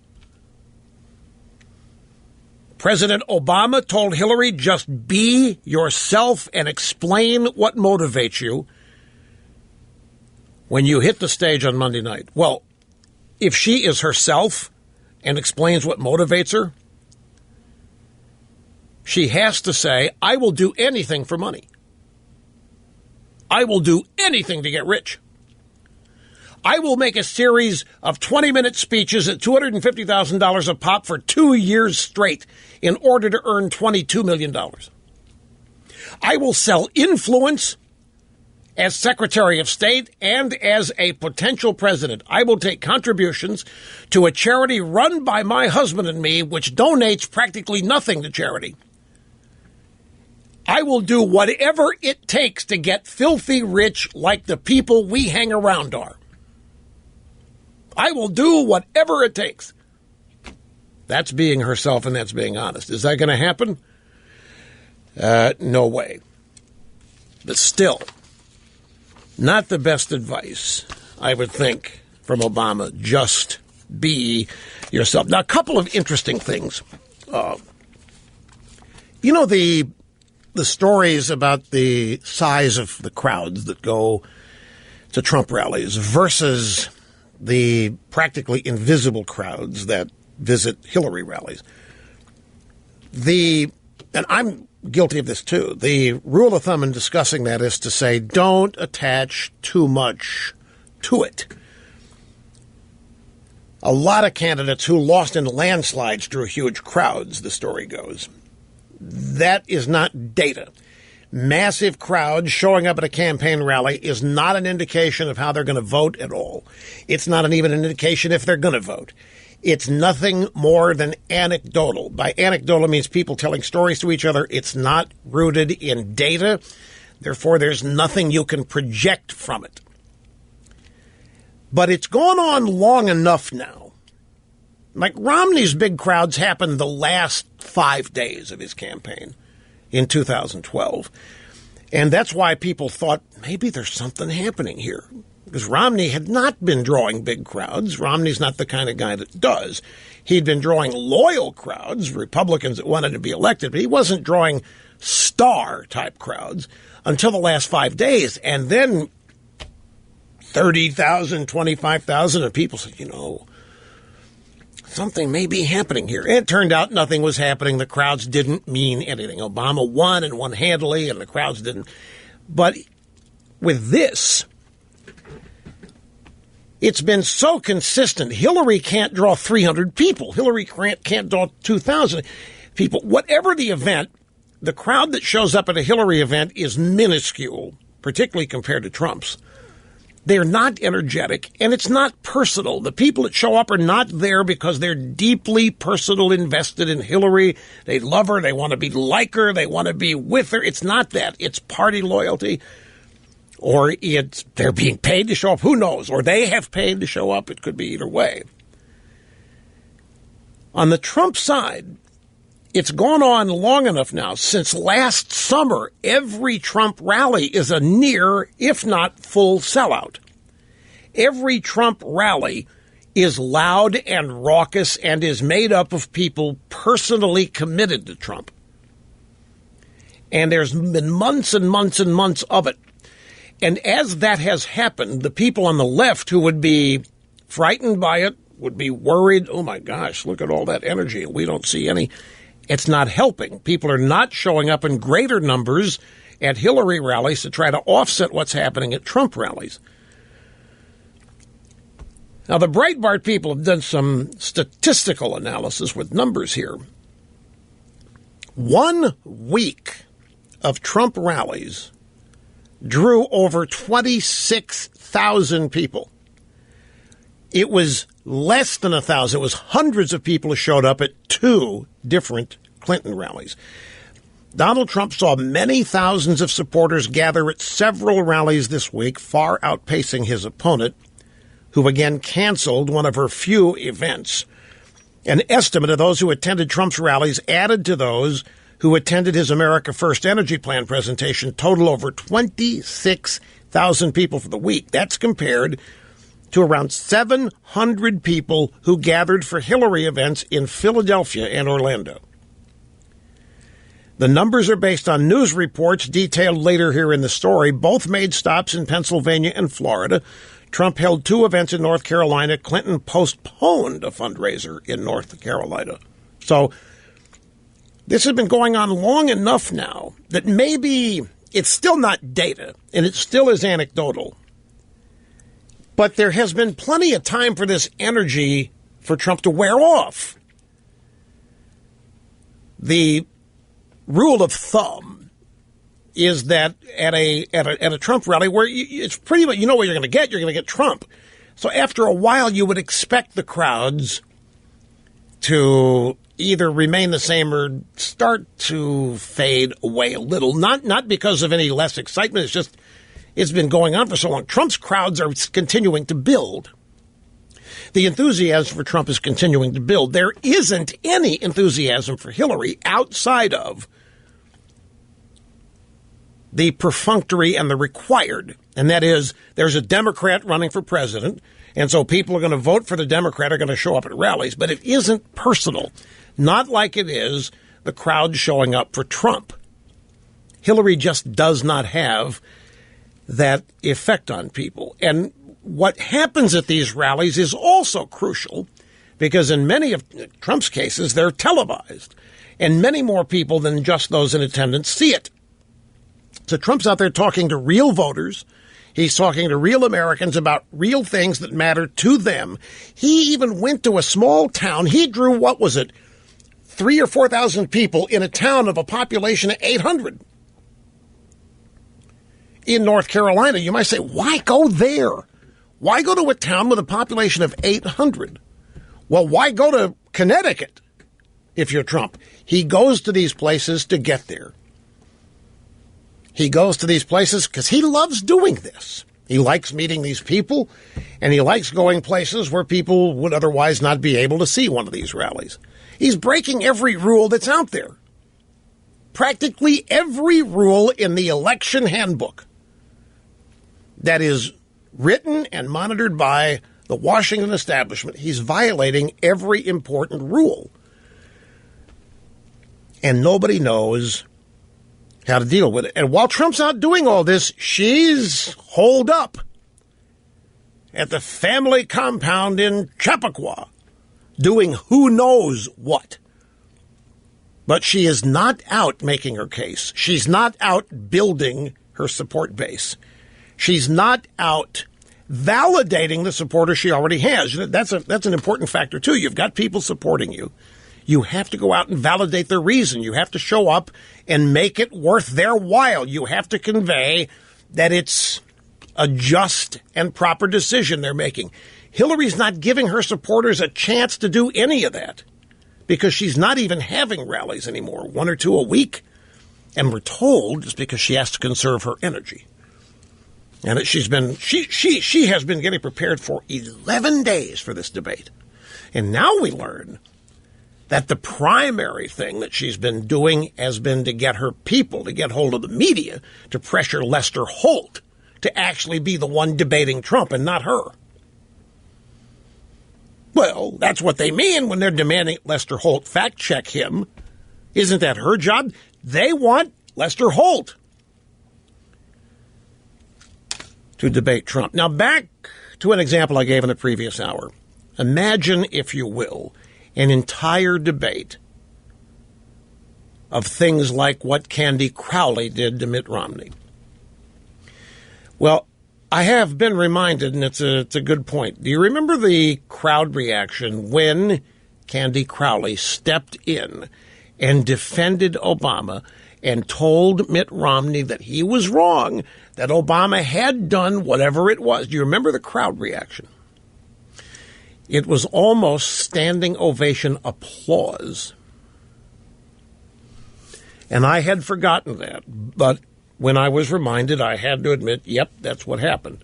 President Obama told Hillary, just be yourself and explain what motivates you when you hit the stage on Monday night. Well, if she is herself and explains what motivates her, she has to say, I will do anything for money. I will do anything to get rich. I will make a series of 20-minute speeches at $250,000 a pop for 2 years straight in order to earn $22 million. I will sell influence as Secretary of State and as a potential president. I will take contributions to a charity run by my husband and me, which donates practically nothing to charity. I will do whatever it takes to get filthy rich like the people we hang around are. I will do whatever it takes. That's being herself and that's being honest. Is that going to happen? No way. But still, not the best advice, I would think, from Obama. Just be yourself. Now, a couple of interesting things. You know, the stories about the size of the crowds that go to Trump rallies versus the practically invisible crowds that visit Hillary rallies. And I'm guilty of this too, the rule of thumb in discussing that is to say, don't attach too much to it. A lot of candidates who lost in landslides drew huge crowds, the story goes. That is not data. Massive crowds showing up at a campaign rally is not an indication of how they're going to vote at all. It's not even an indication if they're going to vote. It's nothing more than anecdotal. By anecdotal means people telling stories to each other. It's not rooted in data. Therefore, there's nothing you can project from it. But it's gone on long enough now. Like Romney's big crowds happened the last 5 days of his campaign in 2012. And that's why people thought maybe there's something happening here. Because Romney had not been drawing big crowds. Romney's not the kind of guy that does. He'd been drawing loyal crowds, Republicans that wanted to be elected, but he wasn't drawing star-type crowds until the last 5 days. And then 30,000, 25,000 of people said, you know, something may be happening here. And it turned out nothing was happening. The crowds didn't mean anything. Obama won and won handily, and the crowds didn't. But with this, it's been so consistent. Hillary can't draw 300 people. Hillary can't draw 2,000 people. Whatever the event, the crowd that shows up at a Hillary event is minuscule, particularly compared to Trump's. They're not energetic, and it's not personal. The people that show up are not there because they're deeply personal invested in Hillary. They love her. They want to be like her. They want to be with her. It's not that. It's party loyalty, or they're being paid to show up. Who knows? Or they have paid to show up. It could be either way. On the Trump side, it's gone on long enough now. Since last summer, every Trump rally is a near, if not full, sellout. Every Trump rally is loud and raucous and is made up of people personally committed to Trump. And there's been months and months and months of it. And as that has happened, the people on the left who would be frightened by it, would be worried, oh my gosh, look at all that energy, and we don't see any. It's not helping. People are not showing up in greater numbers at Hillary rallies to try to offset what's happening at Trump rallies. Now, the Breitbart people have done some statistical analysis with numbers here. 1 week of Trump rallies drew over 26,000 people. It was less than 1,000. It was hundreds of people who showed up at 2 different Clinton rallies. Donald Trump saw many thousands of supporters gather at several rallies this week, far outpacing his opponent, who again canceled one of her few events. An estimate of those who attended Trump's rallies added to those who attended his America First Energy Plan presentation total over 26,000 people for the week. That's compared to around 700 people who gathered for Hillary events in Philadelphia and Orlando. The numbers are based on news reports detailed later here in the story. Both made stops in Pennsylvania and Florida. Trump held 2 events in North Carolina. Clinton postponed a fundraiser in North Carolina. So this has been going on long enough now that maybe it's still not data and it still is anecdotal. But there has been plenty of time for this energy for Trump to wear off. The rule of thumb is that at a Trump rally where it's pretty much, you know what you're going to get. You're going to get Trump. So after a while, you would expect the crowds to either remain the same or start to fade away a little. Not because of any less excitement. It's just it's been going on for so long. Trump's crowds are continuing to build. The enthusiasm for Trump is continuing to build. There isn't any enthusiasm for Hillary outside of the perfunctory and the required. And that is, there's a Democrat running for president, and so people are going to vote for the Democrat, are going to show up at rallies. But it isn't personal, not like it is the crowd showing up for Trump. Hillary just does not have that effect on people. And what happens at these rallies is also crucial because in many of Trump's cases, they're televised and many more people than just those in attendance see it. So Trump's out there talking to real voters. He's talking to real Americans about real things that matter to them. He even went to a small town. He drew, 3,000 or 4,000 people in a town of a population of 800. In North Carolina. You might say, why go there? Why go to a town with a population of 800? Well, why go to Connecticut if you're Trump? He goes to these places to get there. He goes to these places because he loves doing this. He likes meeting these people, and he likes going places where people would otherwise not be able to see one of these rallies. He's breaking every rule that's out there. Practically every rule in the election handbook that is written and monitored by the Washington establishment. He's violating every important rule. And nobody knows how to deal with it. And while Trump's out doing all this, she's holed up at the family compound in Chappaqua doing who knows what. But she is not out making her case. She's not out building her support base. She's not out validating the supporters she already has. That's an important factor, too. You've got people supporting you. You have to go out and validate their reason. You have to show up and make it worth their while. You have to convey that it's a just and proper decision they're making. Hillary's not giving her supporters a chance to do any of that because she's not even having rallies anymore, 1 or 2 a week. And we're told it's because she has to conserve her energy. And she has been getting prepared for 11 days for this debate. And now we learn that the primary thing that she's been doing has been to get her people, to get hold of the media, to pressure Lester Holt to actually be the one debating Trump and not her. Well, that's what they mean when they're demanding Lester Holt fact check him. Isn't that her job? They want Lester Holt to debate Trump. Now, back to an example I gave in the previous hour. Imagine, if you will, an entire debate of things like what Candy Crowley did to Mitt Romney. Well, I have been reminded, and it's a good point. Do you remember the crowd reaction when Candy Crowley stepped in and defended Obama and told Mitt Romney that he was wrong, that Obama had done whatever it was? Do you remember the crowd reaction? It was almost standing ovation applause. And I had forgotten that, but when I was reminded, I had to admit, yep, that's what happened.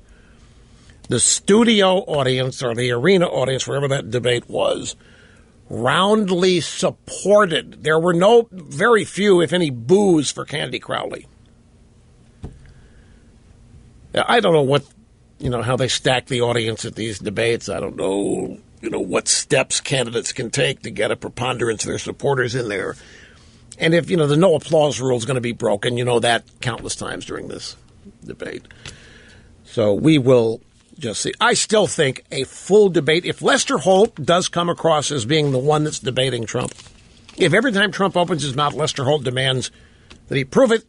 The studio audience or the arena audience, wherever that debate was, roundly supported. There were very few, if any, boos for Candy Crowley. I don't know how they stack the audience at these debates. I don't know, what steps candidates can take to get a preponderance of their supporters in there. And if, the no applause rule is going to be broken, that countless times during this debate. So we will just see. I still think a full debate, if Lester Holt does come across as being the one that's debating Trump, if every time Trump opens his mouth, Lester Holt demands that he prove it,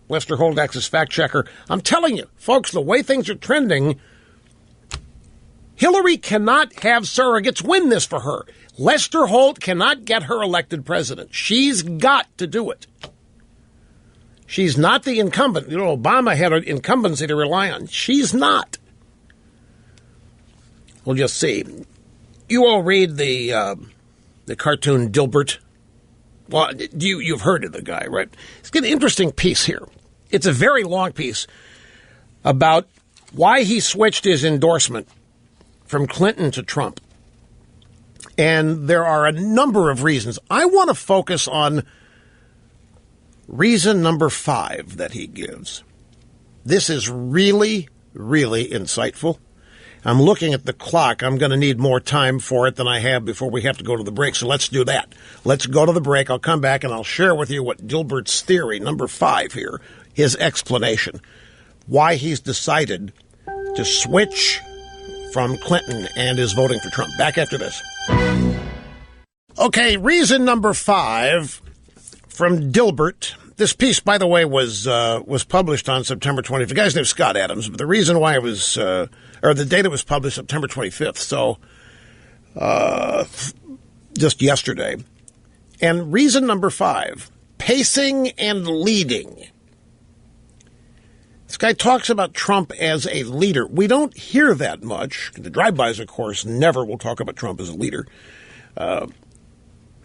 Lester Holt acts as fact checker, I'm telling you, folks, the way things are trending, Hillary cannot have surrogates win this for her. Lester Holt cannot get her elected president. She's got to do it. She's not the incumbent. Obama had an incumbency to rely on. She's not. We'll just see. You all read the cartoon Dilbert? Well, you've heard of the guy, right? It's got an interesting piece here. It's a very long piece about why he switched his endorsement from Clinton to Trump. And there are a number of reasons. I want to focus on reason number 5 that he gives. This is really, really insightful. I'm looking at the clock. I'm going to need more time for it than I have before we have to go to the break. So let's do that. Let's go to the break. I'll come back and I'll share with you what Dilbert's theory, number 5 here, his explanation, why he's decided to switch from Clinton and is voting for Trump. Back after this. Okay, reason number 5 from Dilbert. This piece, by the way, was published on September 20th. The guy's name is Scott Adams, but the reason why it was, or the date it was published, September 25th, so just yesterday. And reason number 5, pacing and leading. This guy talks about Trump as a leader. We don't hear that much. The drive-bys, of course, never will talk about Trump as a leader.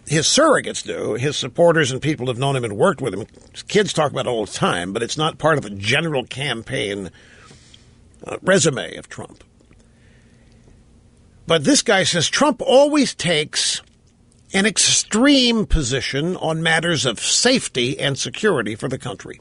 His surrogates do. His supporters and people have known him and worked with him. His kids talk about it all the time, but it's not part of a general campaign resume of Trump. But this guy says Trump always takes an extreme position on matters of safety and security for the country.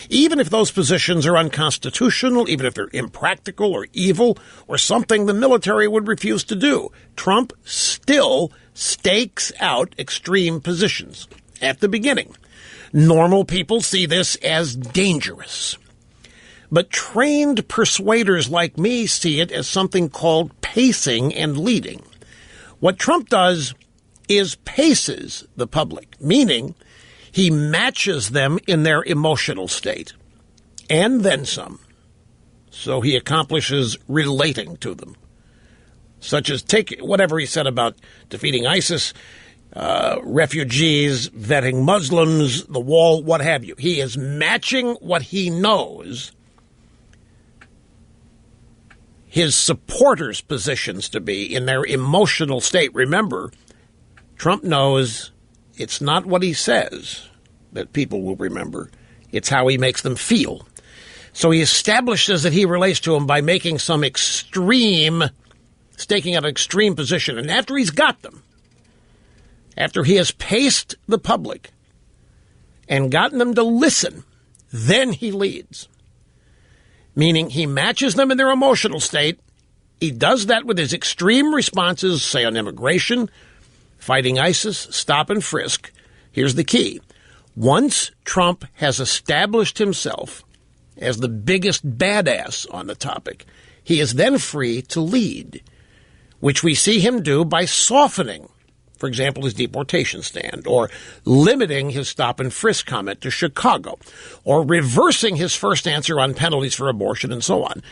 Even if those positions are unconstitutional, even if they're impractical or evil or something the military would refuse to do, Trump still stakes out extreme positions at the beginning. Normal people see this as dangerous. But trained persuaders like me see it as something called pacing and leading. What Trump does is paces the public, meaning he matches them in their emotional state, and then some. So he accomplishes relating to them, such as take whatever he said about defeating ISIS, refugees, vetting Muslims, the wall, what have you. He is matching what he knows his supporters' positions to be in their emotional state. Remember, Trump knows it's not what he says that people will remember. It's how he makes them feel. So he establishes that he relates to them by making some staking out an extreme position. And after he's got them, after he has paced the public and gotten them to listen, then he leads. Meaning he matches them in their emotional state. He does that with his extreme responses, say on immigration, fighting ISIS, stop and frisk. Here's the key. Once Trump has established himself as the biggest badass on the topic, he is then free to lead, which we see him do by softening, for example, his deportation stand, or limiting his stop and frisk comment to Chicago, or reversing his first answer on penalties for abortion, and so on.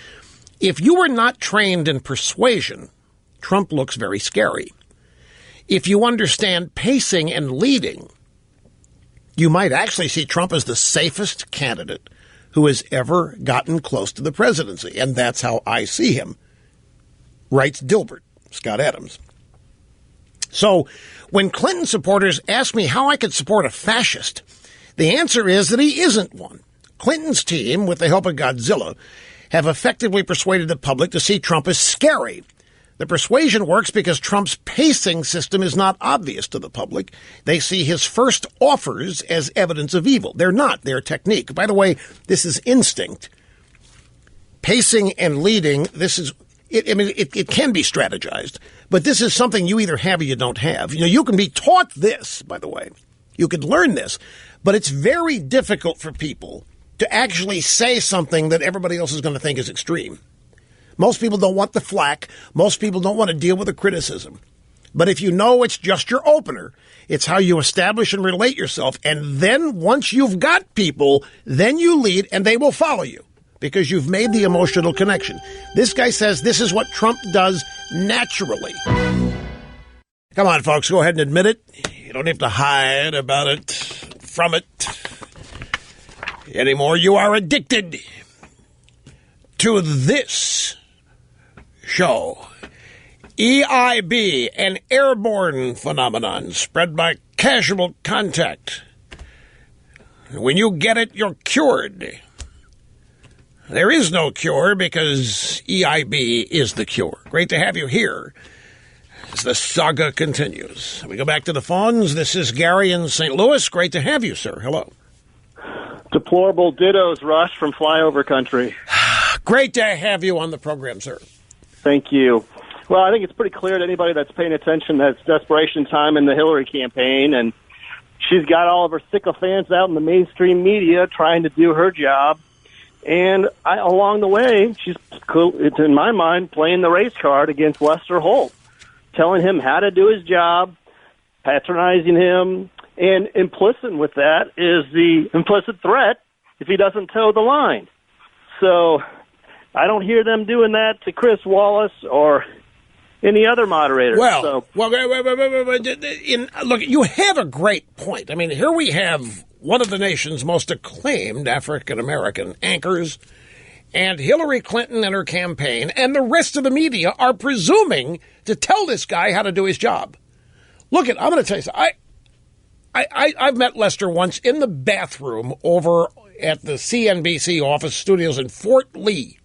If you are not trained in persuasion, Trump looks very scary. If you understand pacing and leading, you might actually see Trump as the safest candidate who has ever gotten close to the presidency. And that's how I see him, writes Dilbert, Scott Adams. So when Clinton supporters ask me how I could support a fascist, the answer is that he isn't one. Clinton's team, with the help of Godzilla, have effectively persuaded the public to see Trump as scary. The persuasion works because Trump's pacing system is not obvious to the public. They see his first offers as evidence of evil. They're not. They're technique. By the way, this is instinct. Pacing and leading, it can be strategized, but this is something you either have or you don't have. You know, you can be taught this, by the way. You could learn this, but it's very difficult for people to actually say something that everybody else is going to think is extreme. Most people don't want the flack. Most people don't want to deal with the criticism. But if you know it's just your opener, it's how you establish and relate yourself. And then once you've got people, then you lead and they will follow you because you've made the emotional connection. This guy says this is what Trump does naturally. Come on, folks, go ahead and admit it. You don't have to hide about it, from it anymore. You are addicted to this show. EIB, an airborne phenomenon spread by casual contact. When you get it, you're cured. There is no cure because EIB is the cure. Great to have you here as the saga continues. We go back to the phones. This is Gary in St. Louis. Great to have you, sir. Hello. Deplorable dittos, Rush, from flyover country. Great to have you on the program, sir. Thank you. Well, I think it's pretty clear to anybody that's paying attention that it's desperation time in the Hillary campaign, and she's got all of her sycophants out in the mainstream media trying to do her job. And along the way, she's, in my mind, playing the race card against Lester Holt, telling him how to do his job, patronizing him, and implicit with that is the implicit threat if he doesn't toe the line. So I don't hear them doing that to Chris Wallace or any other moderator. Well, look, you have a great point. I mean, here we have one of the nation's most acclaimed African-American anchors, and Hillary Clinton and her campaign and the rest of the media are presuming to tell this guy how to do his job. Look, I'm going to tell you something. I've met Lester once in the bathroom over at the CNBC office studios in Fort Lee.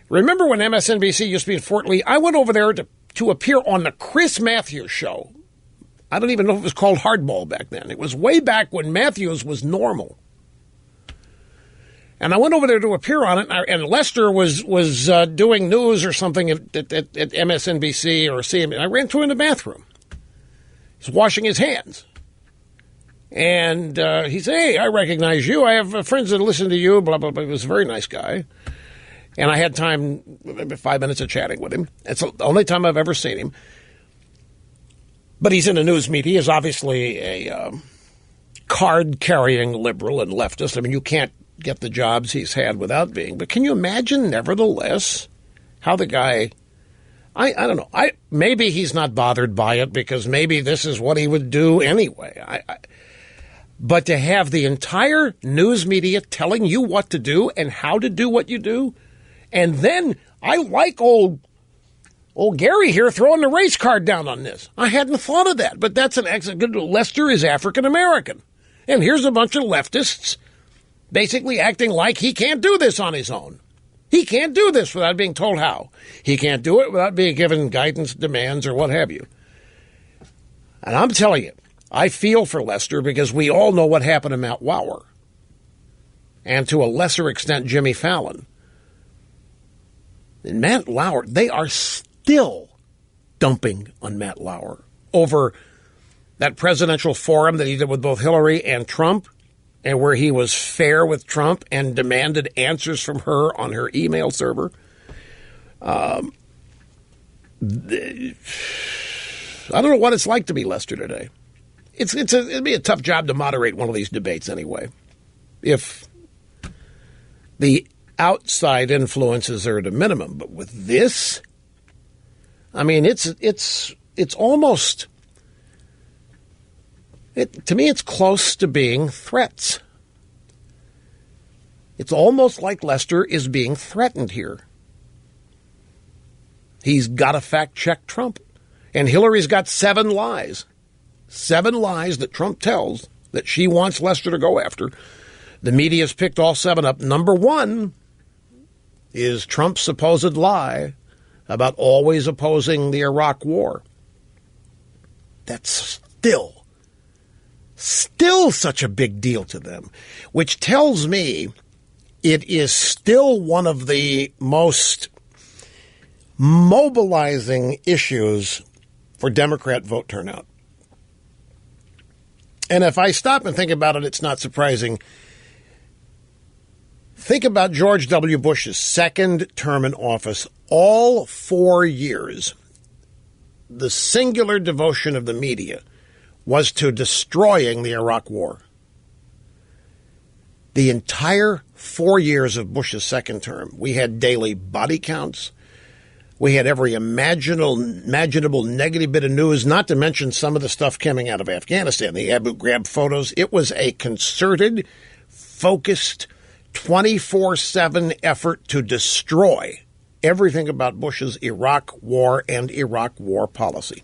Remember when MSNBC used to be in Fort Lee? I went over there to appear on the Chris Matthews show. I don't even know if it was called Hardball back then. It was way back when Matthews was normal. And I went over there to appear on it, and Lester was doing news or something at MSNBC or CNBC. I ran through in the bathroom. He's washing his hands. And he said, "Hey, I recognize you. I have friends that listen to you," blah, blah, blah. He was a very nice guy. And I had time, maybe 5 minutes of chatting with him. It's the only time I've ever seen him. But he's in the news media. He is obviously a card-carrying liberal and leftist. I mean, you can't get the jobs he's had without being. But can you imagine, nevertheless, how the guy... I don't know. Maybe he's not bothered by it because maybe this is what he would do anyway. But to have the entire news media telling you what to do and how to do what you do, and then I like old Gary here throwing the race card down on this. I hadn't thought of that, but that's an excellent. Lester is African American. And here's a bunch of leftists basically acting like he can't do this on his own. He can't do this without being told how. He can't do it without being given guidance, demands, or what have you. And I'm telling you, I feel for Lester because we all know what happened to Matt Lauer. And to a lesser extent, Jimmy Fallon. And Matt Lauer, they are still dumping on Matt Lauer over that presidential forum that he did with both Hillary and Trump, and where he was fair with Trump and demanded answers from her on her email server. I don't know what it's like to be Lester today. It'd be a tough job to moderate one of these debates anyway, if the outside influences are at a minimum. But with this, I mean, it's almost. To me, it's close to being threats. It's almost like Lester is being threatened here. He's got to fact-check Trump. And Hillary's got 7 lies. 7 lies that Trump tells that she wants Lester to go after. The media's picked all 7 up. Number 1 is Trump's supposed lie about always opposing the Iraq War. That's still such a big deal to them, which tells me it is still one of the most mobilizing issues for Democrat vote turnout. And if I stop and think about it, it's not surprising. Think about George W. Bush's second term in office. All 4 years, the singular devotion of the media was to destroying the Iraq War. The entire 4 years of Bush's second term, we had daily body counts. We had every imaginable negative bit of news, not to mention some of the stuff coming out of Afghanistan, the Abu Ghraib photos. It was a concerted, focused, 24/7 effort to destroy everything about Bush's Iraq War and Iraq War policy.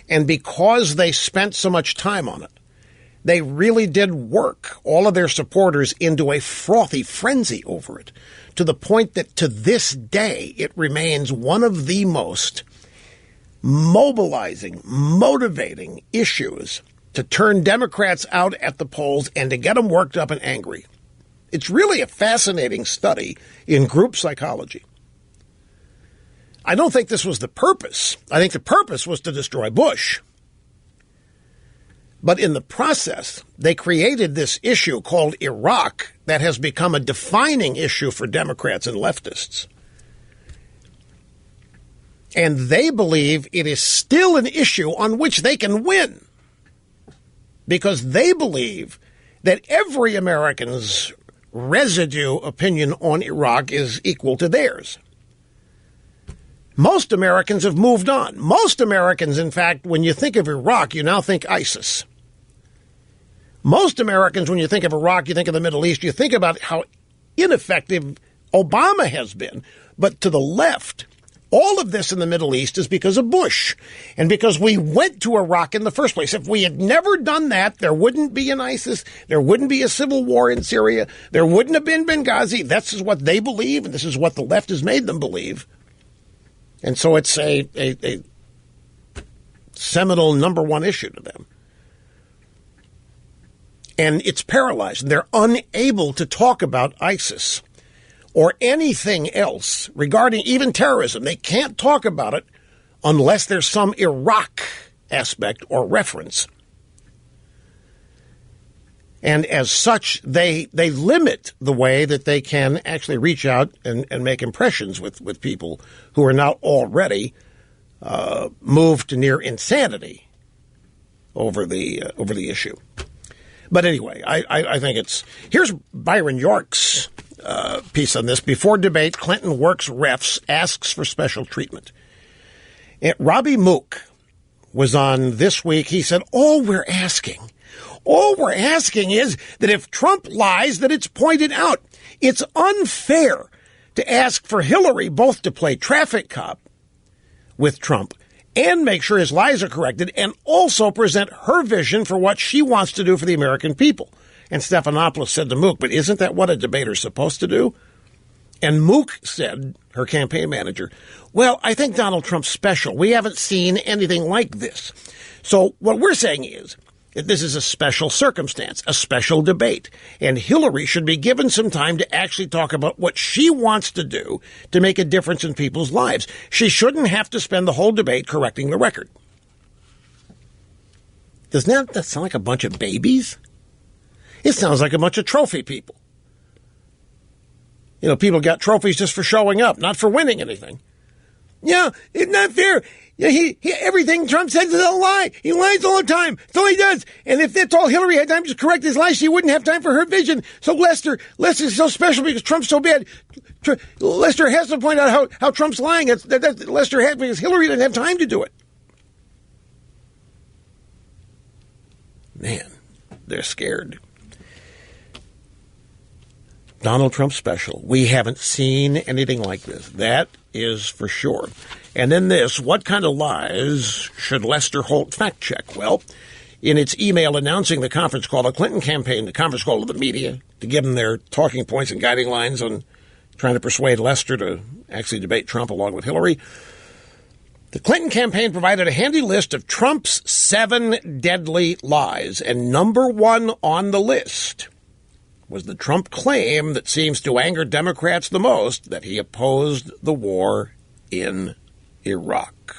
And because they spent so much time on it, they really did work all of their supporters into a frothy frenzy over it, to the point that to this day it remains one of the most mobilizing, motivating issues to turn Democrats out at the polls and to get them worked up and angry. It's really a fascinating study in group psychology. I don't think this was the purpose. I think the purpose was to destroy Bush. But in the process, they created this issue called Iraq that has become a defining issue for Democrats and leftists. And they believe it is still an issue on which they can win, because they believe that every American's residue opinion on Iraq is equal to theirs. Most Americans have moved on. Most Americans, in fact, when you think of Iraq, you now think ISIS. Most Americans, when you think of Iraq, you think of the Middle East, you think about how ineffective Obama has been. But to the left, all of this in the Middle East is because of Bush and because we went to Iraq in the first place. If we had never done that, there wouldn't be an ISIS, there wouldn't be a civil war in Syria, there wouldn't have been Benghazi. This is what they believe, and this is what the left has made them believe. And so it's a seminal number 1 issue to them. And it's paralyzed. They're unable to talk about ISIS or anything else regarding even terrorism. They can't talk about it unless there's some Iraq aspect or reference. And as such, they limit the way that they can actually reach out and make impressions with people who are not already moved to near insanity over the issue. But anyway, I think it's... Here's Byron York's piece on this. Before debate, Clinton works refs, asks for special treatment. Robbie Mook was on This Week. He said, all we're asking is that if Trump lies, that it's pointed out. It's unfair to ask for Hillary both to play traffic cop with Trump and make sure his lies are corrected and also present her vision for what she wants to do for the American people. And Stephanopoulos said to Mook, but isn't that what a debater's supposed to do? And Mook said, her campaign manager, well, I think Donald Trump's special. We haven't seen anything like this. So what we're saying is that this is a special circumstance, a special debate, and Hillary should be given some time to actually talk about what she wants to do to make a difference in people's lives. She shouldn't have to spend the whole debate correcting the record. Doesn't that sound like a bunch of babies? It sounds like a bunch of trophy people. You know, people got trophies just for showing up, not for winning anything. Yeah, it's not fair. Yeah, he everything Trump says is a lie. He lies all the time. That's all he does. And if that's all Hillary had time to correct his lies, she wouldn't have time for her vision. So Lester's so special because Trump's so bad. Lester has to point out how Trump's lying. That's Lester had because Hillary didn't have time to do it. Man, they're scared. Donald Trump special. We haven't seen anything like this. That is for sure. And then this, what kind of lies should Lester Holt fact check? Well, in its email announcing the conference call, the Clinton campaign, the conference call to the media, to give them their talking points and guiding lines on trying to persuade Lester to actually debate Trump along with Hillary, the Clinton campaign provided a handy list of Trump's 7 deadly lies. And number 1 on the list was the Trump claim that seems to anger Democrats the most, that he opposed the war in Iraq.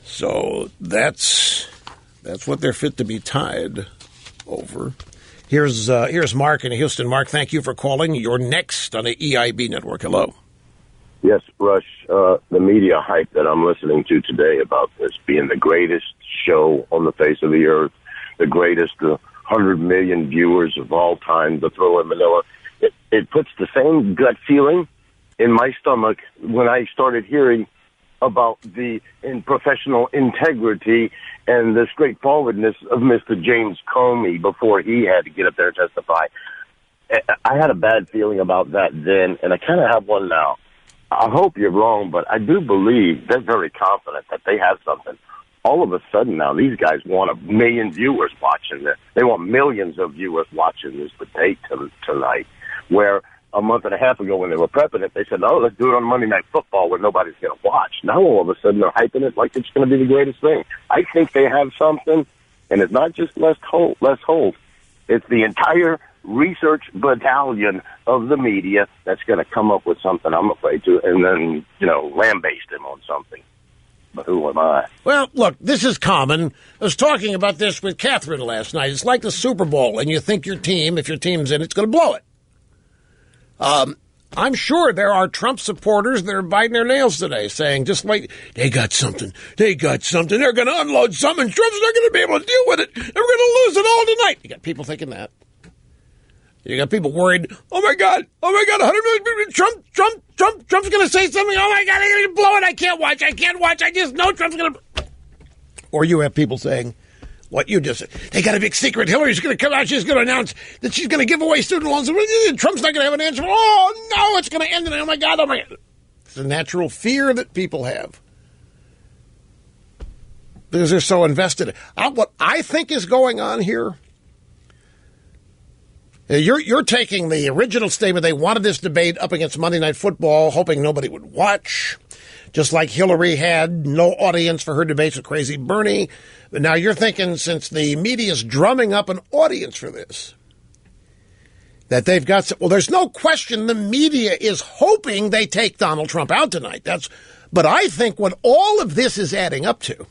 So that's what they're fit to be tied over. Here's Mark in Houston. Mark, thank you for calling. You're next on the EIB network. Hello. Yes, Rush. The media hype that I'm listening to today about this being the greatest show on the face of the earth, the greatest 100 million viewers of all time, the Thriller in Manila, it puts the same gut feeling in my stomach when I started hearing about the professional integrity and the straightforwardness of Mr. James Comey before he had to get up there and testify. I had a bad feeling about that then, and I kind of have one now. I hope you're wrong, but I do believe they're very confident that they have something. All of a sudden now, these guys want 1 million viewers watching this. They want millions of viewers watching this debate tonight, where a month and a half ago when they were prepping it, they said, no, let's do it on Monday Night Football where nobody's going to watch. Now all of a sudden they're hyping it like it's going to be the greatest thing. I think they have something, and it's not just Les Holt. It's the entire research battalion of the media that's going to come up with something, I'm afraid to, and then, lambaste him on something. But who am I? Well, look, this is common. I was talking about this with Catherine last night. It's like the Super Bowl, and you think your team, if your team's in, it's going to blow it. I'm sure there are Trump supporters that are biting their nails today, saying, just like, they got something. They're going to unload something. Trump's not going to be able to deal with it. And we're going to lose it all tonight. You got people thinking that. You got people worried, oh my God, 100 million people, Trump's going to say something, oh my God, I'm going to blow it, I can't watch, I just know Trump's going to... Or you have people saying, what you just said, they got a big secret, Hillary's going to come out, she's going to announce that she's going to give away student loans, Trump's not going to have an answer, oh no, it's going to end, oh my God. It's a natural fear that people have. Because they're so invested. What I think is going on here, you're taking the original statement, they wanted this debate up against Monday Night Football, hoping nobody would watch, just like Hillary had no audience for her debates with Crazy Bernie. But now you're thinking, since the media's drumming up an audience for this, that they've got some, well, there's no question the media is hoping they take Donald Trump out tonight. But I think what all of this is adding up to,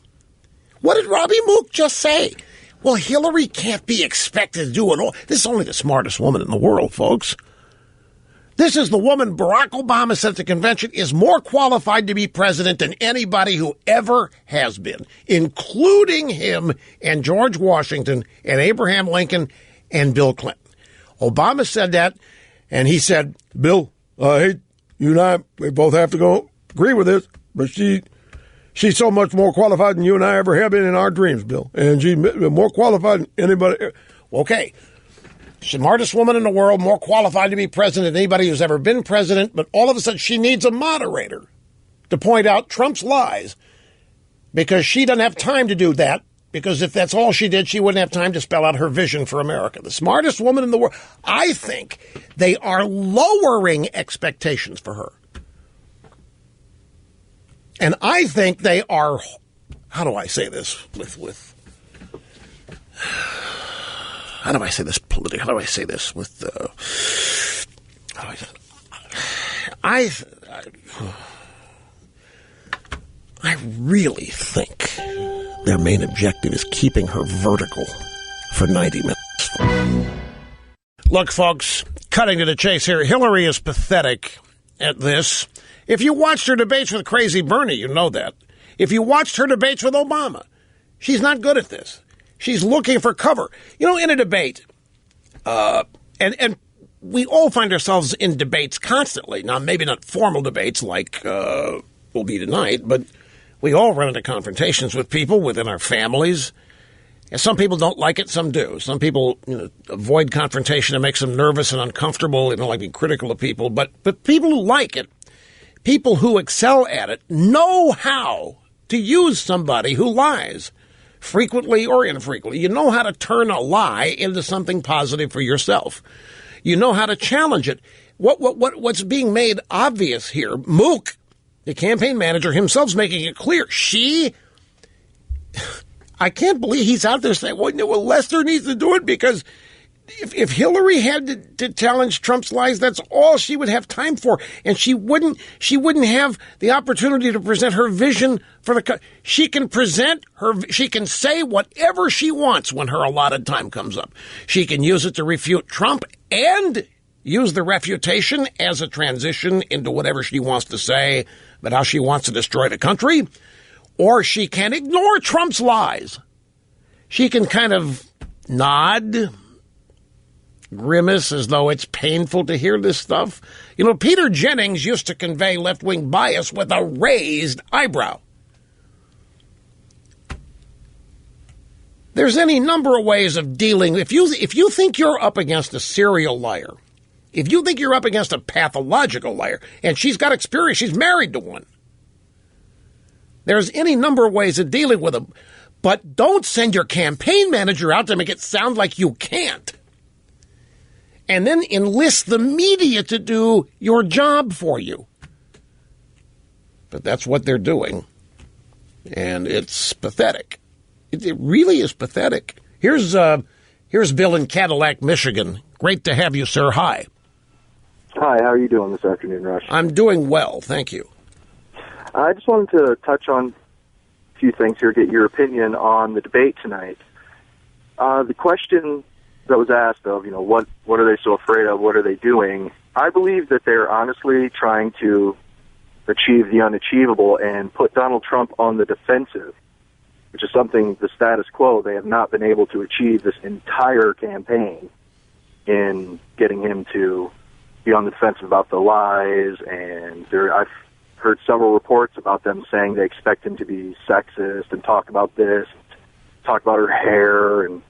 what did Robbie Mook just say? Well, Hillary can't be expected to do it all. This is only the smartest woman in the world, folks. This is the woman Barack Obama said at the convention is more qualified to be president than anybody who ever has been, including him and George Washington and Abraham Lincoln and Bill Clinton. Obama said that, and he said, Bill, hey, you and I, we both have to go agree with this, but she's so much more qualified than you and I ever have been in our dreams, Bill. And she's more qualified than anybody. Okay. Smartest woman in the world, more qualified to be president than anybody who's ever been president, but all of a sudden she needs a moderator to point out Trump's lies because she doesn't have time to do that, because if that's all she did, she wouldn't have time to spell out her vision for America. The smartest woman in the world. I think they are lowering expectations for her. And I think they are, how do I say this how do I say this politically? How do I say this with, I really think their main objective is keeping her vertical for 90 minutes. Look, folks, cutting to the chase here, Hillary is pathetic at this. If you watched her debates with Crazy Bernie, you know that. If you watched her debates with Obama, she's not good at this. She's looking for cover. You know, in a debate, and we all find ourselves in debates constantly. Now, maybe not formal debates like will be tonight, but we all run into confrontations with people within our families. And some people don't like it, some do. Some people avoid confrontation. It makes them nervous and uncomfortable. They don't like being critical of people. But people who like it, people who excel at it, know how to use somebody who lies, frequently or infrequently. You know how to turn a lie into something positive for yourself. You know how to challenge it. What's being made obvious here, Mook, the campaign manager himself, is making it clear. I can't believe he's out there saying, well, Lester needs to do it because if Hillary had to challenge Trump's lies, that's all she would have time for. And she wouldn't have the opportunity to present her vision for the country. She can say whatever she wants when her allotted time comes up. She can use it to refute Trump and use the refutation as a transition into whatever she wants to say about how she wants to destroy the country. Or she can ignore Trump's lies. She can kind of nod, grimace as though it's painful to hear this stuff. You know, Peter Jennings used to convey left-wing bias with a raised eyebrow. There's any number of ways of dealing. If you think you're up against a serial liar, if you think you're up against a pathological liar, and she's got experience, she's married to one, there's any number of ways of dealing with them. But don't send your campaign manager out to make it sound like you can't. And then enlist the media to do your job for you. But that's what they're doing. And it's pathetic. It really is pathetic. Here's Bill in Cadillac, Michigan. Great to have you, sir. Hi. Hi, how are you doing this afternoon, Rush? I'm doing well, thank you. I just wanted to touch on a few things here, get your opinion on the debate tonight. The question that was asked of, what are they so afraid of? What are they doing? I believe that they're honestly trying to achieve the unachievable and put Donald Trump on the defensive, which is something, the status quo, they have not been able to achieve this entire campaign in getting him to be on the defensive about the lies. And I've heard several reports about them saying they expect him to be sexist and talk about this, talk about her hair, and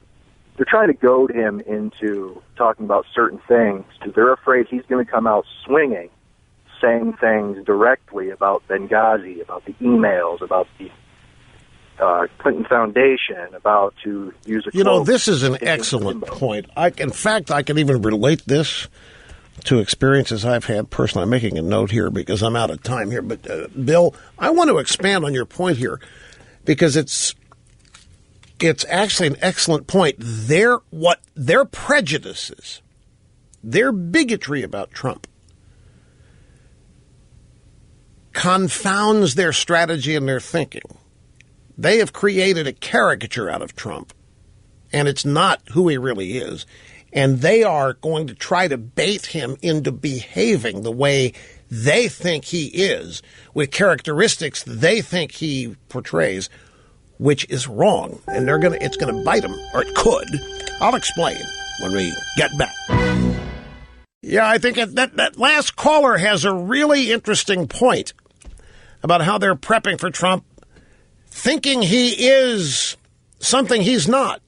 they're trying to goad him into talking about certain things because they're afraid he's going to come out swinging, saying things directly about Benghazi, about the emails, about the Clinton Foundation, about to use a this is an excellent point. In fact, I can even relate this to experiences I've had personally. I'm making a note here because I'm out of time here. But, Bill, I want to expand on your point here because it's actually an excellent point. Their prejudices, their bigotry about Trump confounds their strategy and their thinking. They have created a caricature out of Trump, and it's not who he really is. And they are going to try to bait him into behaving the way they think he is, with characteristics they think he portrays, which is wrong. And it's going to bite him, or it could. I'll explain when we get back. Yeah, I think that last caller has a really interesting point about how they're prepping for Trump, thinking he is something he's not.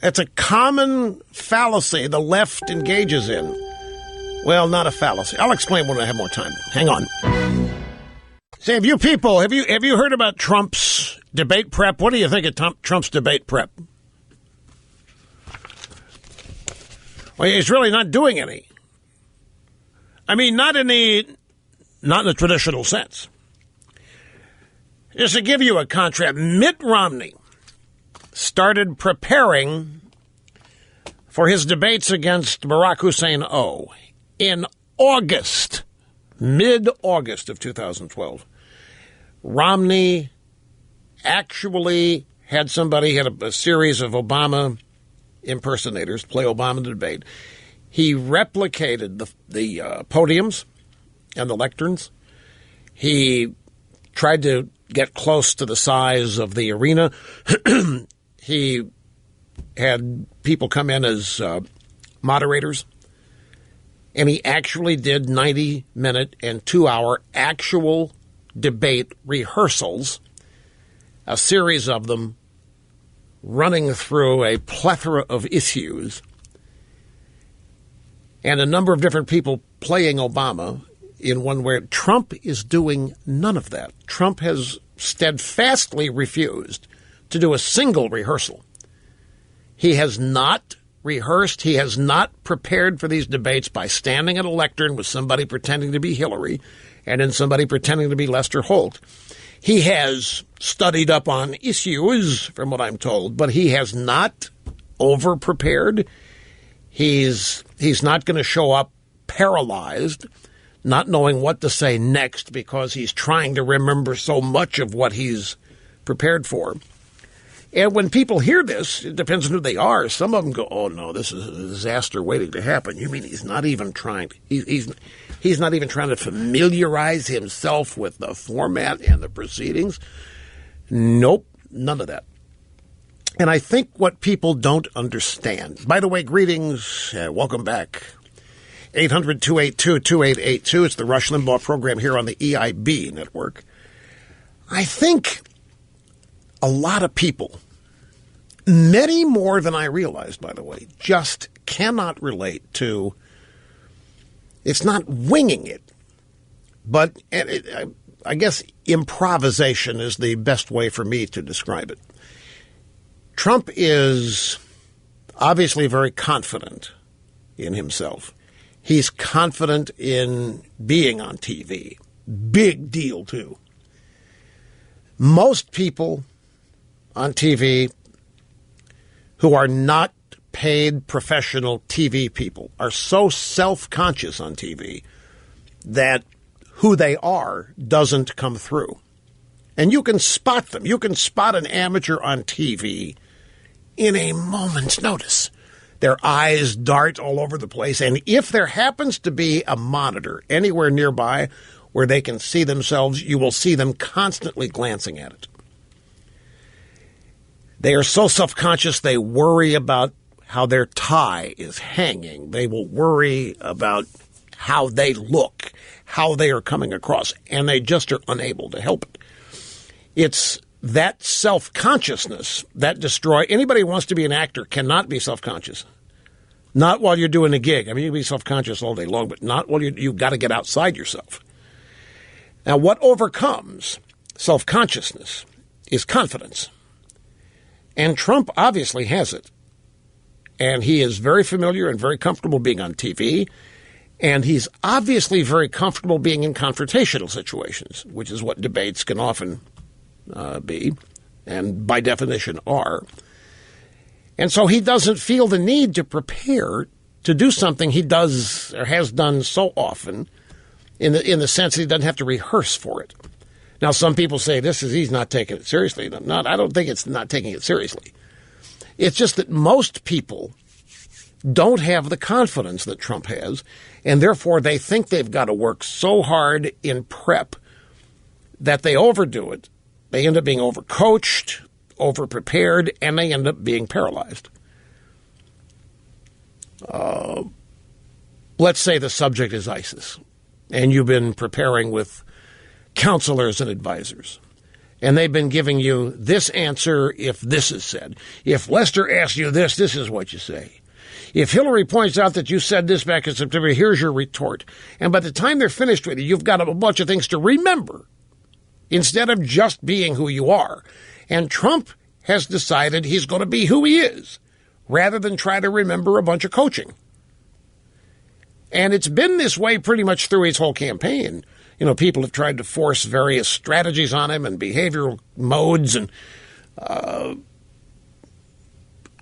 It's a common fallacy the left engages in. Well, not a fallacy. I'll explain when I have more time. Hang on. Say, have you people, have you heard about Trump's debate prep? What do you think of Trump's debate prep? Well, he's really not doing any. I mean, not in the traditional sense. Just to give you a contrast, Mitt Romney started preparing for his debates against Barack Hussein in August, mid-August of 2012. Romney actually had a series of Obama impersonators play Obama in the debate. He replicated the podiums and the lecterns. He tried to get close to the size of the arena. He had people come in as moderators. And he actually did 90-minute and 2-hour actual debate rehearsals, a series of them running through a plethora of issues, and a number of different people playing Obama in one way. Trump is doing none of that. Trump has steadfastly refused to do a single rehearsal. He has not rehearsed. He has not prepared for these debates by standing at a lectern with somebody pretending to be Hillary and then somebody pretending to be Lester Holt. He has studied up on issues, from what I'm told, but he has not over-prepared. He's not going to show up paralyzed, not knowing what to say next because he's trying to remember so much of what he's prepared for. And when people hear this, it depends on who they are. Some of them go, "Oh no, this is a disaster waiting to happen." You mean he's not even trying? He's not even trying to familiarize himself with the format and the proceedings? Nope, none of that. And I think what people don't understand. By the way, greetings, welcome back. 800-282-2882. It's the Rush Limbaugh program here on the EIB network. I think a lot of people, many more than I realized, by the way, just cannot relate to, it's not winging it, but I guess improvisation is the best way for me to describe it. Trump is obviously very confident in himself. He's confident in being on TV. Big deal, too. Most people on TV who are not paid professional TV people are so self-conscious on TV that who they are doesn't come through. And you can spot them. You can spot an amateur on TV in a moment's notice. Their eyes dart all over the place. And if there happens to be a monitor anywhere nearby where they can see themselves, you will see them constantly glancing at it. They are so self-conscious, they worry about how their tie is hanging. They will worry about how they look, how they are coming across, and they just are unable to help it. It's that self-consciousness that destroys. Anybody who wants to be an actor cannot be self-conscious. Not while you're doing a gig. I mean, you can be self-conscious all day long, but not while you've got to get outside yourself. Now, what overcomes self-consciousness is confidence. And Trump obviously has it. And he is very familiar and very comfortable being on TV. And he's obviously very comfortable being in confrontational situations, which is what debates can often be, and by definition are. And so he doesn't feel the need to prepare to do something he does or has done so often in the sense that he doesn't have to rehearse for it. Now, some people say he's not taking it seriously. I don't think it's not taking it seriously. It's just that most people don't have the confidence that Trump has, and therefore they think they've got to work so hard in prep that they overdo it. They end up being overcoached, overprepared, and they end up being paralyzed. Let's say the subject is ISIS, and you've been preparing with counselors and advisors. And they've been giving you this answer if this is said. If Lester asks you this, this is what you say. If Hillary points out that you said this back in September, here's your retort. And by the time they're finished with you, you've got a bunch of things to remember instead of just being who you are. And Trump has decided he's going to be who he is rather than try to remember a bunch of coaching. And it's been this way pretty much through his whole campaign. You know, people have tried to force various strategies on him and behavioral modes and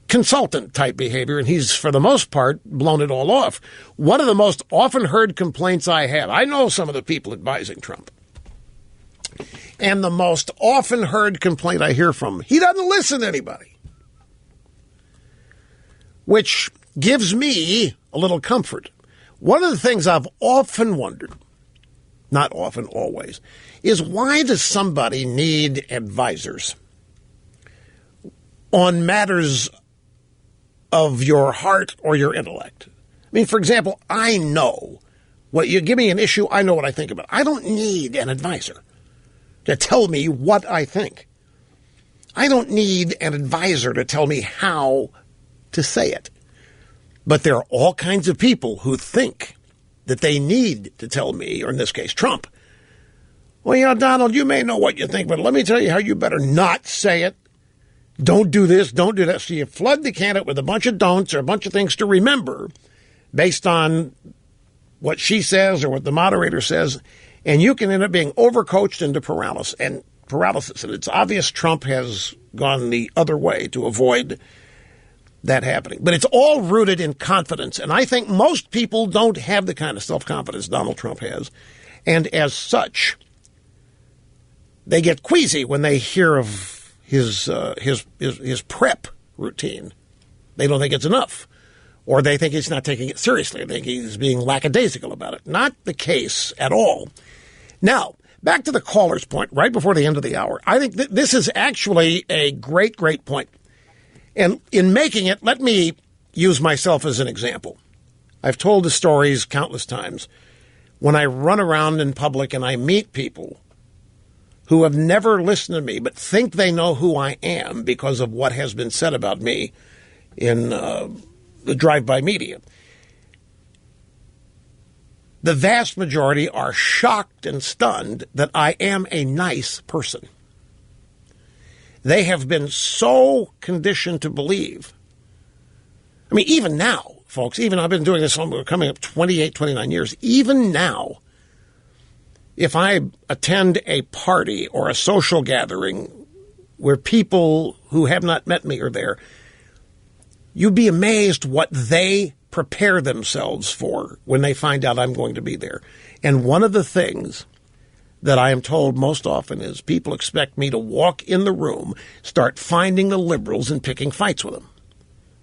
consultant-type behavior, and he's, for the most part, blown it all off. One of the most often heard complaints I have, I know some of the people advising Trump, and the most often heard complaint I hear from him, he doesn't listen to anybody, which gives me a little comfort. One of the things I've often wondered, not often, always, is why does somebody need advisors on matters of your heart or your intellect? I mean, for example, I know what you give me an issue, I know what I think about it. I don't need an advisor to tell me what I think. I don't need an advisor to tell me how to say it. But there are all kinds of people who think that they need to tell me, or in this case, Trump, well, you know, Donald, you may know what you think, but let me tell you how you better not say it. Don't do this, don't do that. So you flood the candidate with a bunch of don'ts or a bunch of things to remember based on what she says or what the moderator says, and you can end up being overcoached into paralysis. And it's obvious Trump has gone the other way to avoid that happening. But it's all rooted in confidence. And I think most people don't have the kind of self-confidence Donald Trump has. And as such, they get queasy when they hear of his prep routine. They don't think it's enough. Or they think he's not taking it seriously. They think he's being lackadaisical about it. Not the case at all. Now, back to the caller's point right before the end of the hour. I think this is actually a great, great point. And in making it, let me use myself as an example. I've told the stories countless times. When I run around in public and I meet people who have never listened to me but think they know who I am because of what has been said about me in the drive-by media, the vast majority are shocked and stunned that I am a nice person. They have been so conditioned to believe. I mean, even now, folks, even I've been doing this coming up 28, 29 years. Even now, if I attend a party or a social gathering where people who have not met me are there, you'd be amazed what they prepare themselves for when they find out I'm going to be there. And one of the things that I am told most often is people expect me to walk in the room, start finding the liberals and picking fights with them,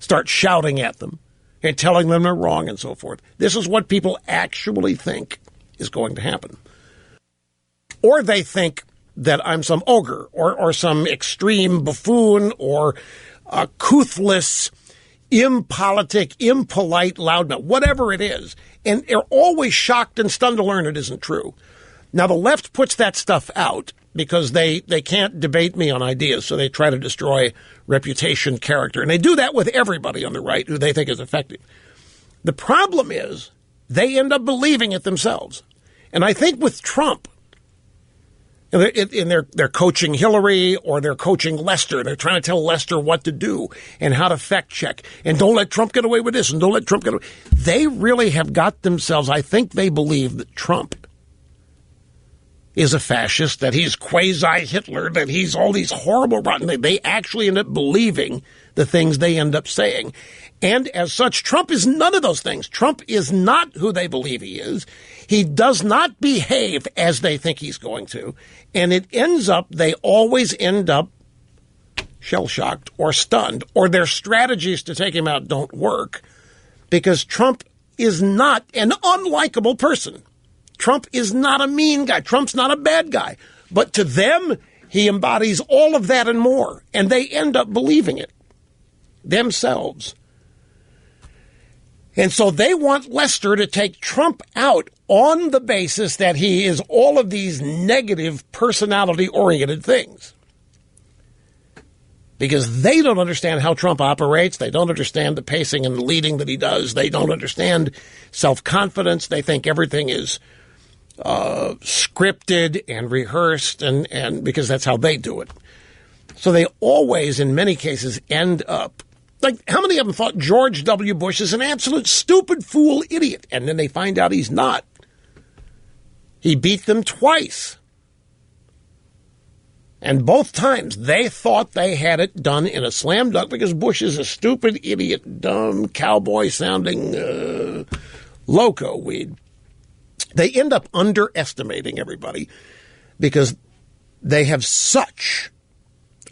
start shouting at them and telling them they're wrong and so forth. This is what people actually think is going to happen. Or they think that I'm some ogre or some extreme buffoon or a couthless, impolitic, impolite loudmouth, whatever it is. And they're always shocked and stunned to learn it isn't true. Now, the left puts that stuff out because they can't debate me on ideas, so they try to destroy reputation, character. And they do that with everybody on the right who they think is effective. The problem is they end up believing it themselves. And I think with Trump, they're coaching Hillary or they're coaching Lester. They're trying to tell Lester what to do and how to fact check. And don't let Trump get away with this and don't let Trump get away. They really have got themselves, I think they believe that Trump is a fascist, that he's quasi-Hitler, that he's all these horrible rotten. They actually end up believing the things they end up saying. And as such, Trump is none of those things. Trump is not who they believe he is. He does not behave as they think he's going to. And it ends up, they always end up shell-shocked or stunned, or their strategies to take him out don't work because Trump is not an unlikable person. Trump is not a mean guy. Trump's not a bad guy. But to them, he embodies all of that and more. And they end up believing it themselves. And so they want Lester to take Trump out on the basis that he is all of these negative personality-oriented things. Because they don't understand how Trump operates. They don't understand the pacing and the leading that he does. They don't understand self-confidence. They think everything is scripted and rehearsed, and because that's how they do it. So they always, in many cases, end up, like, how many of them thought George W. Bush is an absolute stupid fool idiot? And then they find out he's not. He beat them twice. And both times they thought they had it done in a slam dunk because Bush is a stupid, idiot, dumb, cowboy-sounding loco weed. They end up underestimating everybody because they have such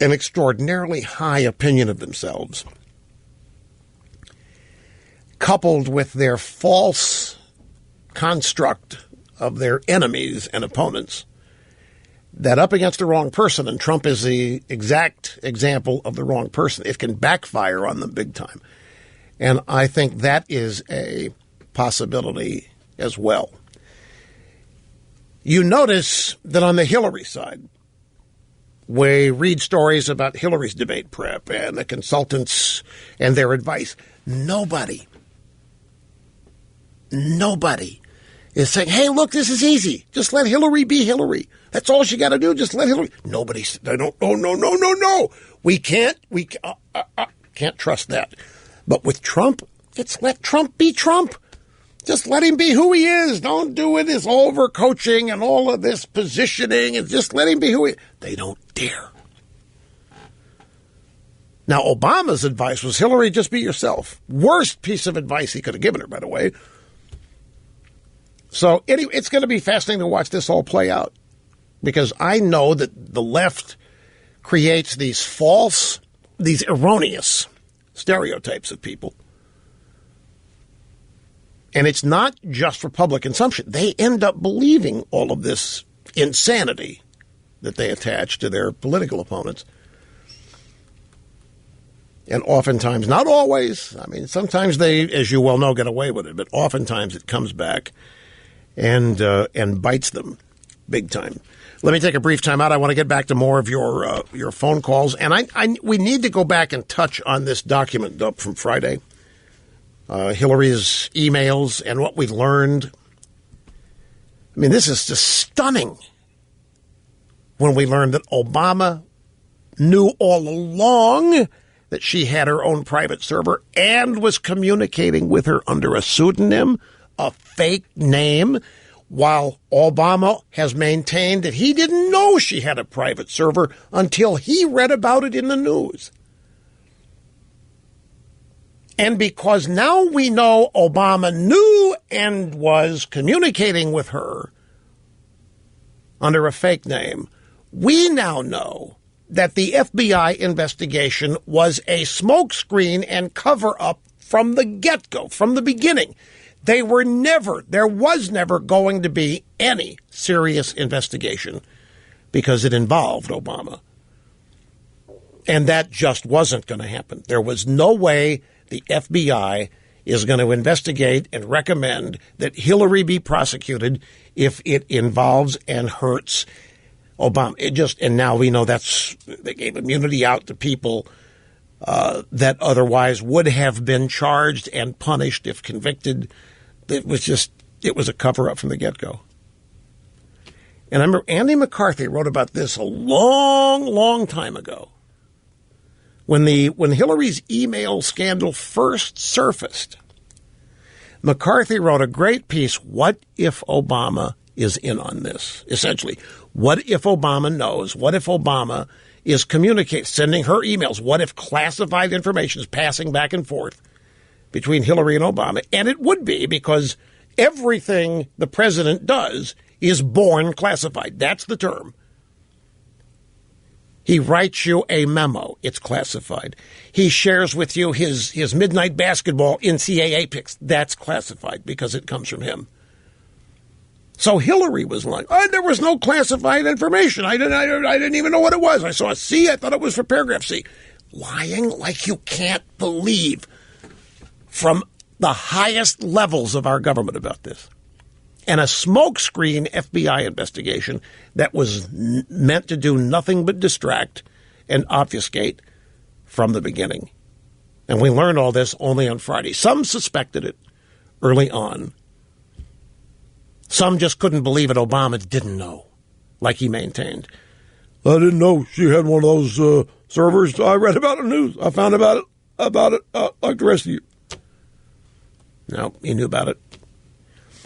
an extraordinarily high opinion of themselves, coupled with their false construct of their enemies and opponents, that up against the wrong person, and Trump is the exact example of the wrong person, it can backfire on them big time. And I think that is a possibility as well. You notice that on the Hillary side, we read stories about Hillary's debate prep and the consultants and their advice. Nobody is saying, hey, look, this is easy. Just let Hillary be Hillary. That's all she got to do. Just let Hillary. They don't. No. We can't trust that. But with Trump, it's let Trump be Trump. Just let him be who he is. Don't do it as overcoaching and all of this positioning, and just let him be who he is. They don't dare. Now, Obama's advice was, Hillary, just be yourself. Worst piece of advice he could have given her, by the way. So anyway, it's going to be fascinating to watch this all play out, because I know that the left creates these erroneous stereotypes of people. And it's not just for public consumption. They end up believing all of this insanity that they attach to their political opponents. And oftentimes, not always, I mean, sometimes they, as you well know, get away with it, but oftentimes it comes back and bites them big time. Let me take a brief time out. I want to get back to more of your phone calls. And we need to go back and touch on this document dump from Friday. Hillary's emails and what we learned. I mean, this is just stunning when we learned that Obama knew all along that she had her own private server and was communicating with her under a pseudonym, a fake name, while Obama has maintained that he didn't know she had a private server until he read about it in the news. And because now we know Obama knew and was communicating with her under a fake name, we now know that the FBI investigation was a smokescreen and cover-up from the get-go, from the beginning. There was never going to be any serious investigation because it involved Obama. And that just wasn't going to happen. There was no way the FBI is going to investigate and recommend that Hillary be prosecuted if it involves and hurts Obama. And now we know they gave immunity out to people that otherwise would have been charged and punished if convicted. It was a cover-up from the get-go. And I remember Andy McCarthy wrote about this a long, long time ago. When Hillary's email scandal first surfaced, McCarthy wrote a great piece, What If Obama is in on this? Essentially, what if Obama knows? What if Obama is communicating, sending her emails? What if classified information is passing back and forth between Hillary and Obama? And it would be, because everything the president does is born classified. That's the term. He writes you a memo. It's classified. He shares with you his midnight basketball NCAA picks. That's classified because it comes from him. So Hillary was lying. There was no classified information. I didn't even know what it was. I saw a C. I thought it was for paragraph C. Lying like you can't believe from the highest levels of our government about this. And a smokescreen FBI investigation that was meant to do nothing but distract and obfuscate from the beginning. And we learned all this only on Friday. Some suspected it early on. Some just couldn't believe it. Obama didn't know, like he maintained. I didn't know she had one of those servers. I read about it in the news. I found about it like the rest of you. No, he knew about it.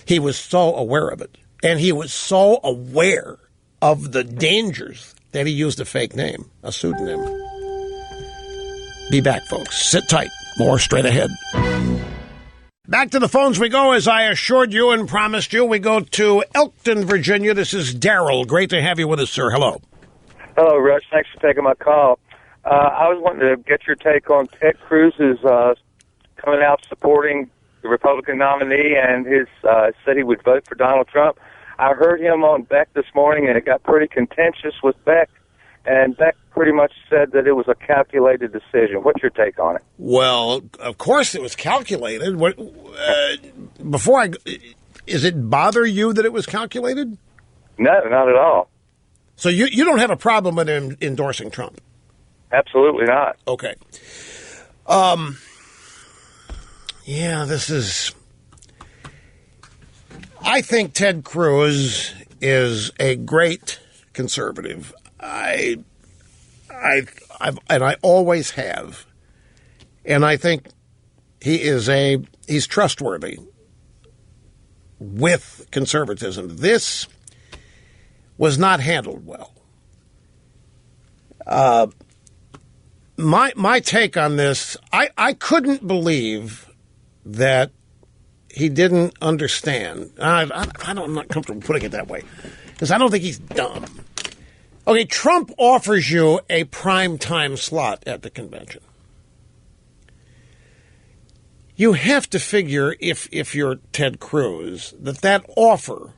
He was so aware of it. And he was so aware of the dangers that he used a fake name, a pseudonym. Be back, folks. Sit tight. More straight ahead. Back to the phones we go. As I assured you and promised you, we go to Elkton, Virginia. This is Daryl. Great to have you with us, sir. Hello. Hello, Rush. Thanks for taking my call. I was wanting to get your take on Ted Cruz's coming out supporting the Republican nominee and his said he would vote for Donald Trump. I heard him on Beck this morning, and it got pretty contentious with Beck, and Beck pretty much said that it was a calculated decision. What's your take on it? Well, of course it was calculated. Does it bother you that it was calculated? No, not at all. So you don't have a problem with him endorsing Trump? Absolutely not. Okay. Yeah, this is... I think Ted Cruz is a great conservative. I always have. And I think he's trustworthy with conservatism. This was not handled well. My take on this, I couldn't believe that he didn't understand. I'm not comfortable putting it that way, because I don't think he's dumb. Okay, Trump offers you a prime time slot at the convention. You have to figure, if you're Ted Cruz, that offer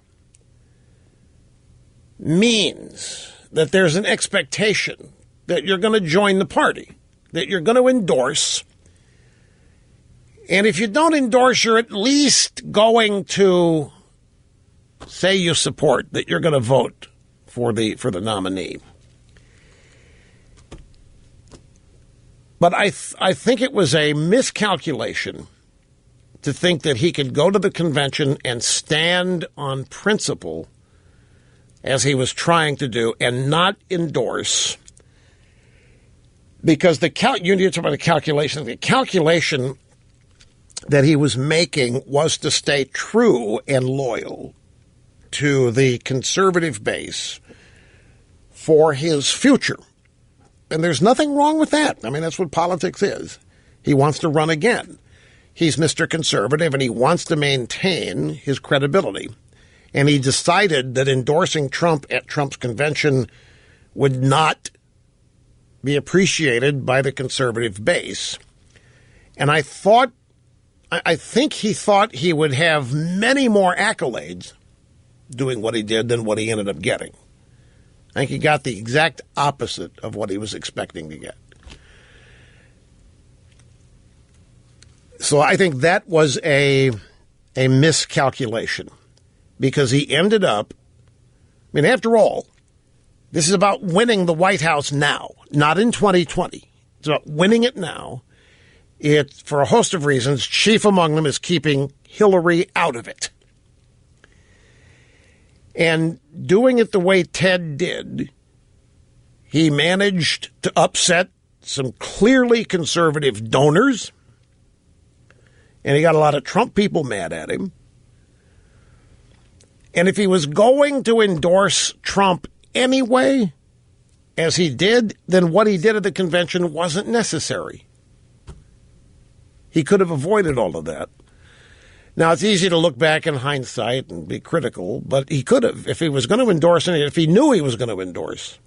means that there's an expectation that you're going to join the party, that you're going to endorse. And if you don't endorse, you're at least going to say you support, that you're going to vote for the nominee. But I think it was a miscalculation to think that he could go to the convention and stand on principle, as he was trying to do, and not endorse. Because you need to talk about the calculation. The calculation that he was making was to stay true and loyal to the conservative base for his future. And there's nothing wrong with that. I mean, that's what politics is. He wants to run again. He's Mr. Conservative, and he wants to maintain his credibility. And he decided that endorsing Trump at Trump's convention would not be appreciated by the conservative base. And I think he thought he would have many more accolades doing what he did than what he ended up getting. I think he got the exact opposite of what he was expecting to get. So I think that was a miscalculation, because he ended up, I mean, after all, this is about winning the White House now, not in 2020. It's about winning it now. It's for a host of reasons. Chief among them is keeping Hillary out of it. And doing it the way Ted did, he managed to upset some clearly conservative donors, and he got a lot of Trump people mad at him. And if he was going to endorse Trump anyway, as he did, then what he did at the convention wasn't necessary. He could have avoided all of that. Now, it's easy to look back in hindsight and be critical, but he could have, if he was going to endorse anything, if he knew he was going to endorse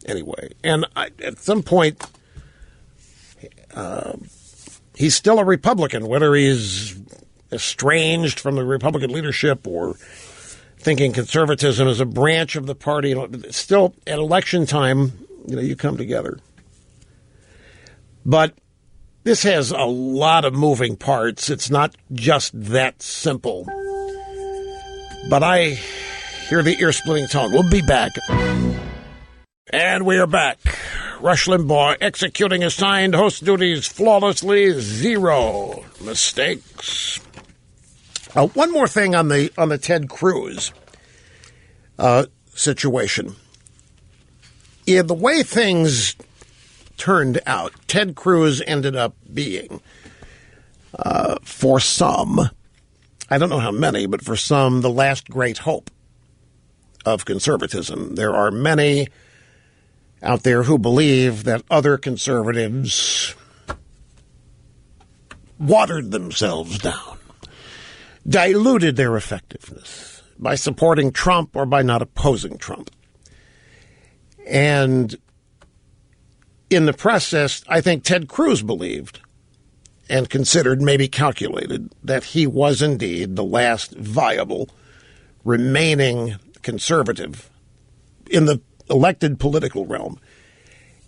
anyway. And at some point, he's still a Republican, whether he's estranged from the Republican leadership or thinking conservatism is a branch of the party. Still, at election time, you come together. But this has a lot of moving parts. It's not just that simple. But I hear the ear-splitting tone. We'll be back. And we are back. Rush Limbaugh executing assigned host duties flawlessly, 0 mistakes. One more thing on the Ted Cruz situation. In the way things turned out, Ted Cruz ended up being, for some, I don't know how many, but for some, the last great hope of conservatism. There are many out there who believe that other conservatives watered themselves down, diluted their effectiveness by supporting Trump or by not opposing Trump. And in the process, I think Ted Cruz believed and considered, maybe calculated, that he was indeed the last viable remaining conservative in the elected political realm.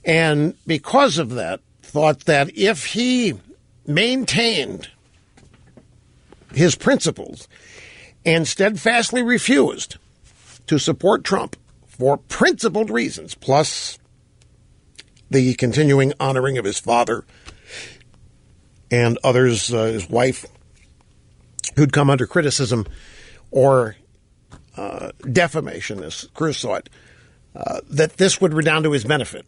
And because of that, thought that if he maintained his principles and steadfastly refused to support Trump for principled reasons, plus the continuing honoring of his father and others, his wife, who'd come under criticism or defamation, as Cruz saw it, that this would redound to his benefit,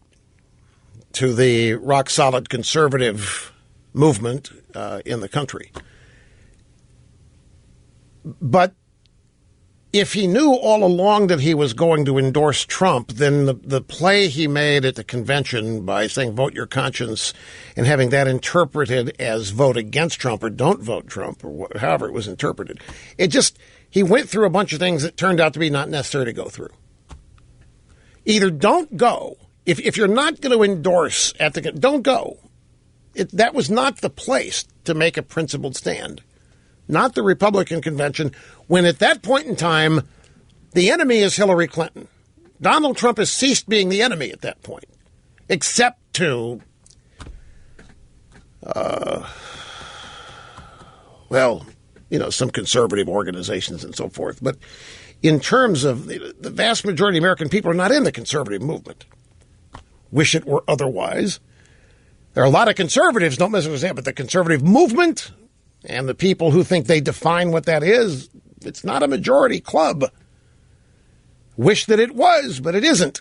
to the rock-solid conservative movement in the country. But if he knew all along that he was going to endorse Trump, then the play he made at the convention by saying vote your conscience and having that interpreted as vote against Trump or don't vote Trump or however it was interpreted, he went through a bunch of things that turned out to be not necessary to go through. Either don't go. If you're not going to endorse don't go. That was not the place to make a principled stand. Not the Republican convention, when at that point in time, the enemy is Hillary Clinton. Donald Trump has ceased being the enemy at that point, except to, some conservative organizations and so forth. But in terms of the vast majority of American people are not in the conservative movement. Wish it were otherwise. There are a lot of conservatives, don't misunderstand, but the conservative movement and the people who think they define what that is, it's not a majority club. Wish that it was, but it isn't.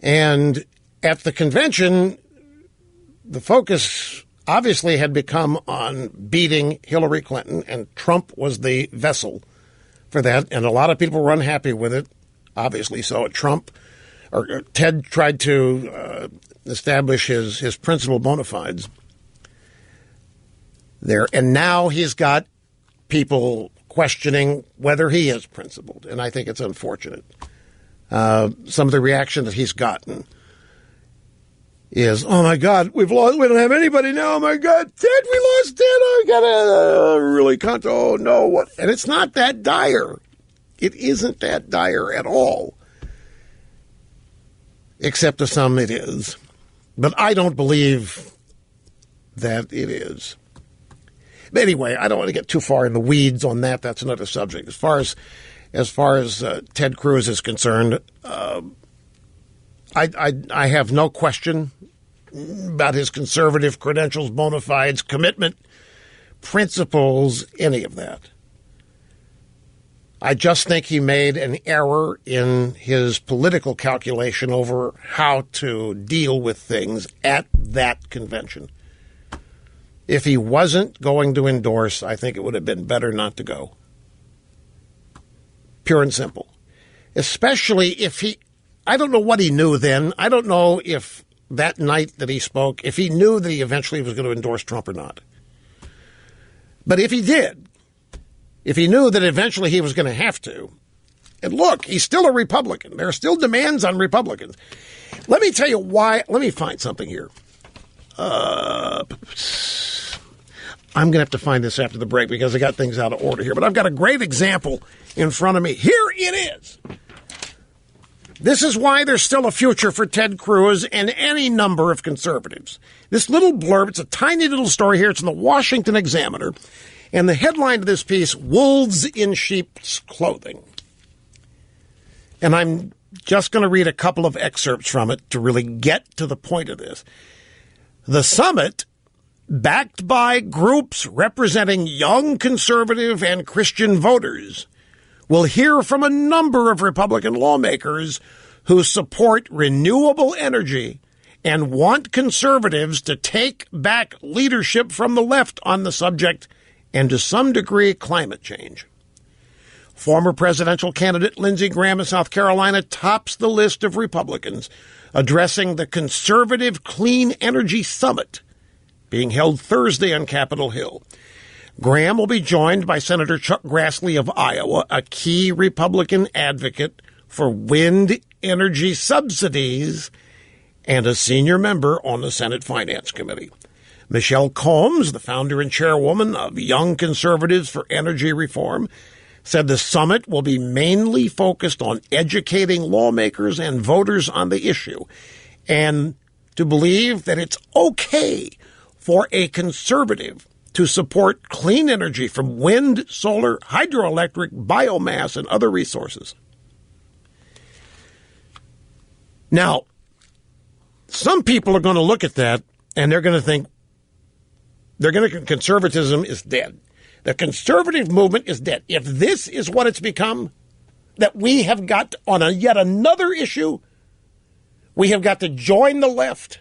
And at the convention, the focus obviously had become on beating Hillary Clinton, and Trump was the vessel for that. And a lot of people were unhappy with it, obviously. So Ted tried to establish his principal bona fides there. And now he's got people questioning whether he is principled. And I think it's unfortunate. Some of the reaction that he's gotten is, oh, my God, we don't have anybody now. Oh, my God, Ted, we lost Ted. I got to really can't. Oh, no. What? And it's not that dire. It isn't that dire at all. Except to some it is. But I don't believe that it is. But anyway, I don't want to get too far in the weeds on that. That's another subject. As far as Ted Cruz is concerned, I have no question about his conservative credentials, bona fides, commitment, principles, any of that. I just think he made an error in his political calculation over how to deal with things at that convention. If he wasn't going to endorse, I think it would have been better not to go. Pure and simple. Especially if I don't know what he knew then. I don't know if that night that he spoke, if he knew that he eventually was going to endorse Trump or not. But if he did, if he knew that eventually he was going to have to, and look, he's still a Republican. There are still demands on Republicans. Let me tell you why. Let me find something here. I'm going to have to find this after the break because I got things out of order here. But I've got a great example in front of me. Here it is. This is why there's still a future for Ted Cruz and any number of conservatives. This little blurb, it's a tiny little story here. It's in the Washington Examiner. And the headline of this piece, Wolves in Sheep's Clothing. And I'm just going to read a couple of excerpts from it to really get to the point of this. The summit, backed by groups representing young conservative and Christian voters, will hear from a number of Republican lawmakers who support renewable energy and want conservatives to take back leadership from the left on the subject and, to some degree, climate change. Former presidential candidate Lindsey Graham of South Carolina tops the list of Republicans addressing the Conservative Clean Energy Summit being held Thursday on Capitol Hill. Graham will be joined by Senator Chuck Grassley of Iowa, a key Republican advocate for wind energy subsidies and a senior member on the Senate Finance Committee. Michelle Combs, the founder and chairwoman of Young Conservatives for Energy Reform, said the summit will be mainly focused on educating lawmakers and voters on the issue and to believe that it's okay for a conservative to support clean energy from wind, solar, hydroelectric, biomass, and other resources. Now, some people are going to look at that and they're going to think conservatism is dead. The conservative movement is dead. If this is what it's become, that we have got on yet another issue, we have got to join the left.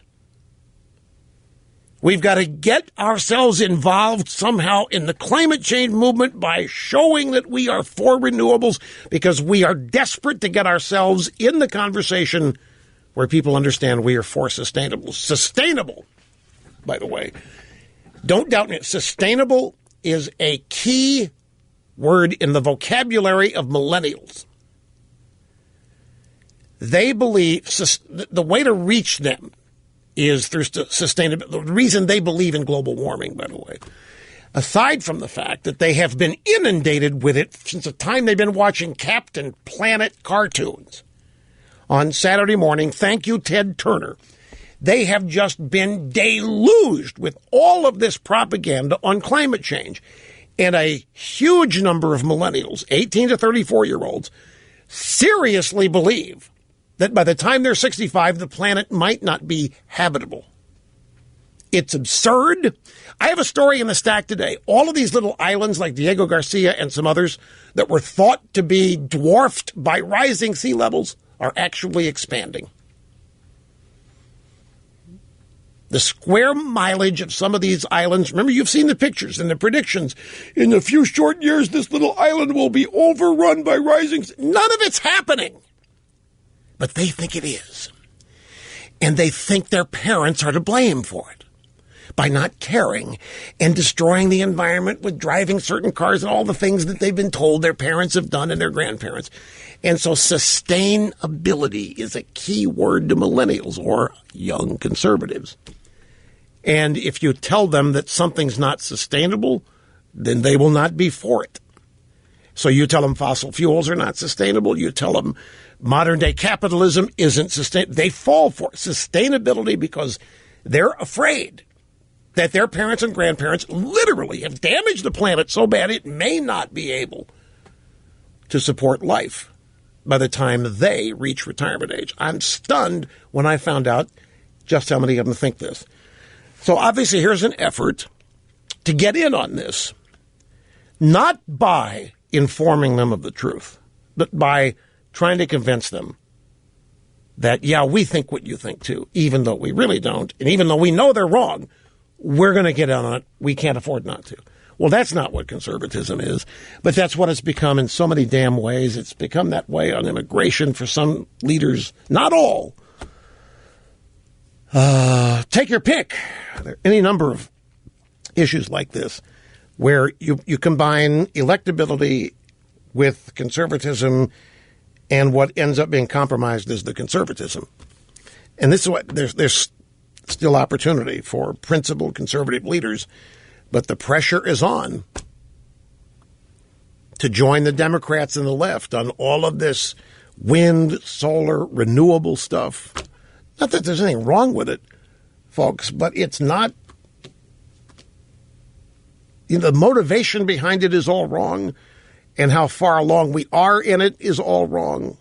We've got to get ourselves involved somehow in the climate change movement by showing that we are for renewables, because we are desperate to get ourselves in the conversation where people understand we are for sustainable. Sustainable, by the way. Don't doubt it. Sustainable is a key word in the vocabulary of millennials. They believe the way to reach them is through sustainability. The reason they believe in global warming, by the way, aside from the fact that they have been inundated with it since the time they've been watching Captain Planet cartoons on Saturday morning. Thank you, Ted Turner. They have just been deluged with all of this propaganda on climate change. And a huge number of millennials, 18 to 34-year-olds, seriously believe that by the time they're 65, the planet might not be habitable. It's absurd. I have a story in the stack today. All of these little islands like Diego Garcia and some others that were thought to be dwarfed by rising sea levels are actually expanding. The square mileage of some of these islands, remember, you've seen the pictures and the predictions. In a few short years, this little island will be overrun by rising. None of it's happening. But they think it is. And they think their parents are to blame for it by not caring and destroying the environment with driving certain cars and all the things that they've been told their parents have done and their grandparents. And so sustainability is a key word to millennials or young conservatives. And if you tell them that something's not sustainable, then they will not be for it. So you tell them fossil fuels are not sustainable. You tell them modern day capitalism isn't sustainable. They fall for sustainability because they're afraid that their parents and grandparents literally have damaged the planet so bad it may not be able to support life by the time they reach retirement age. I'm stunned when I found out just how many of them think this. So obviously here's an effort to get in on this, not by informing them of the truth, but by trying to convince them that, yeah, we think what you think too, even though we really don't. And even though we know they're wrong, we're going to get in on it. We can't afford not to. Well, that's not what conservatism is, but that's what it's become in so many damn ways. It's become that way on immigration for some leaders, not all. Take your pick. There are any number of issues like this where you combine electability with conservatism, and what ends up being compromised is the conservatism. And this is what there's still opportunity for principled conservative leaders, but the pressure is on to join the Democrats and the left on all of this wind, solar, renewable stuff. Not that there's anything wrong with it, folks, but it's not. The motivation behind it is all wrong, and how far along we are in it is all wrong.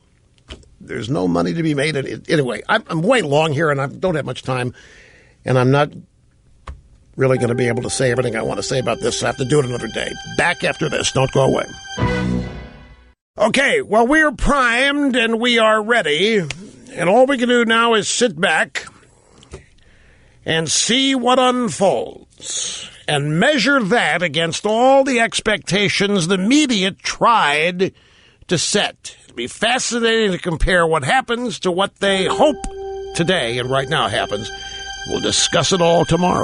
There's no money to be made in it. Anyway, I'm way long here, and I don't have much time, and I'm not really going to be able to say everything I want to say about this, so I have to do it another day. Back after this. Don't go away. Okay, well, we're primed, and we are ready, and all we can do now is sit back and see what unfolds, and measure that against all the expectations the media tried to set. It'll be fascinating to compare what happens to what they hope today and right now happens. We'll discuss it all tomorrow.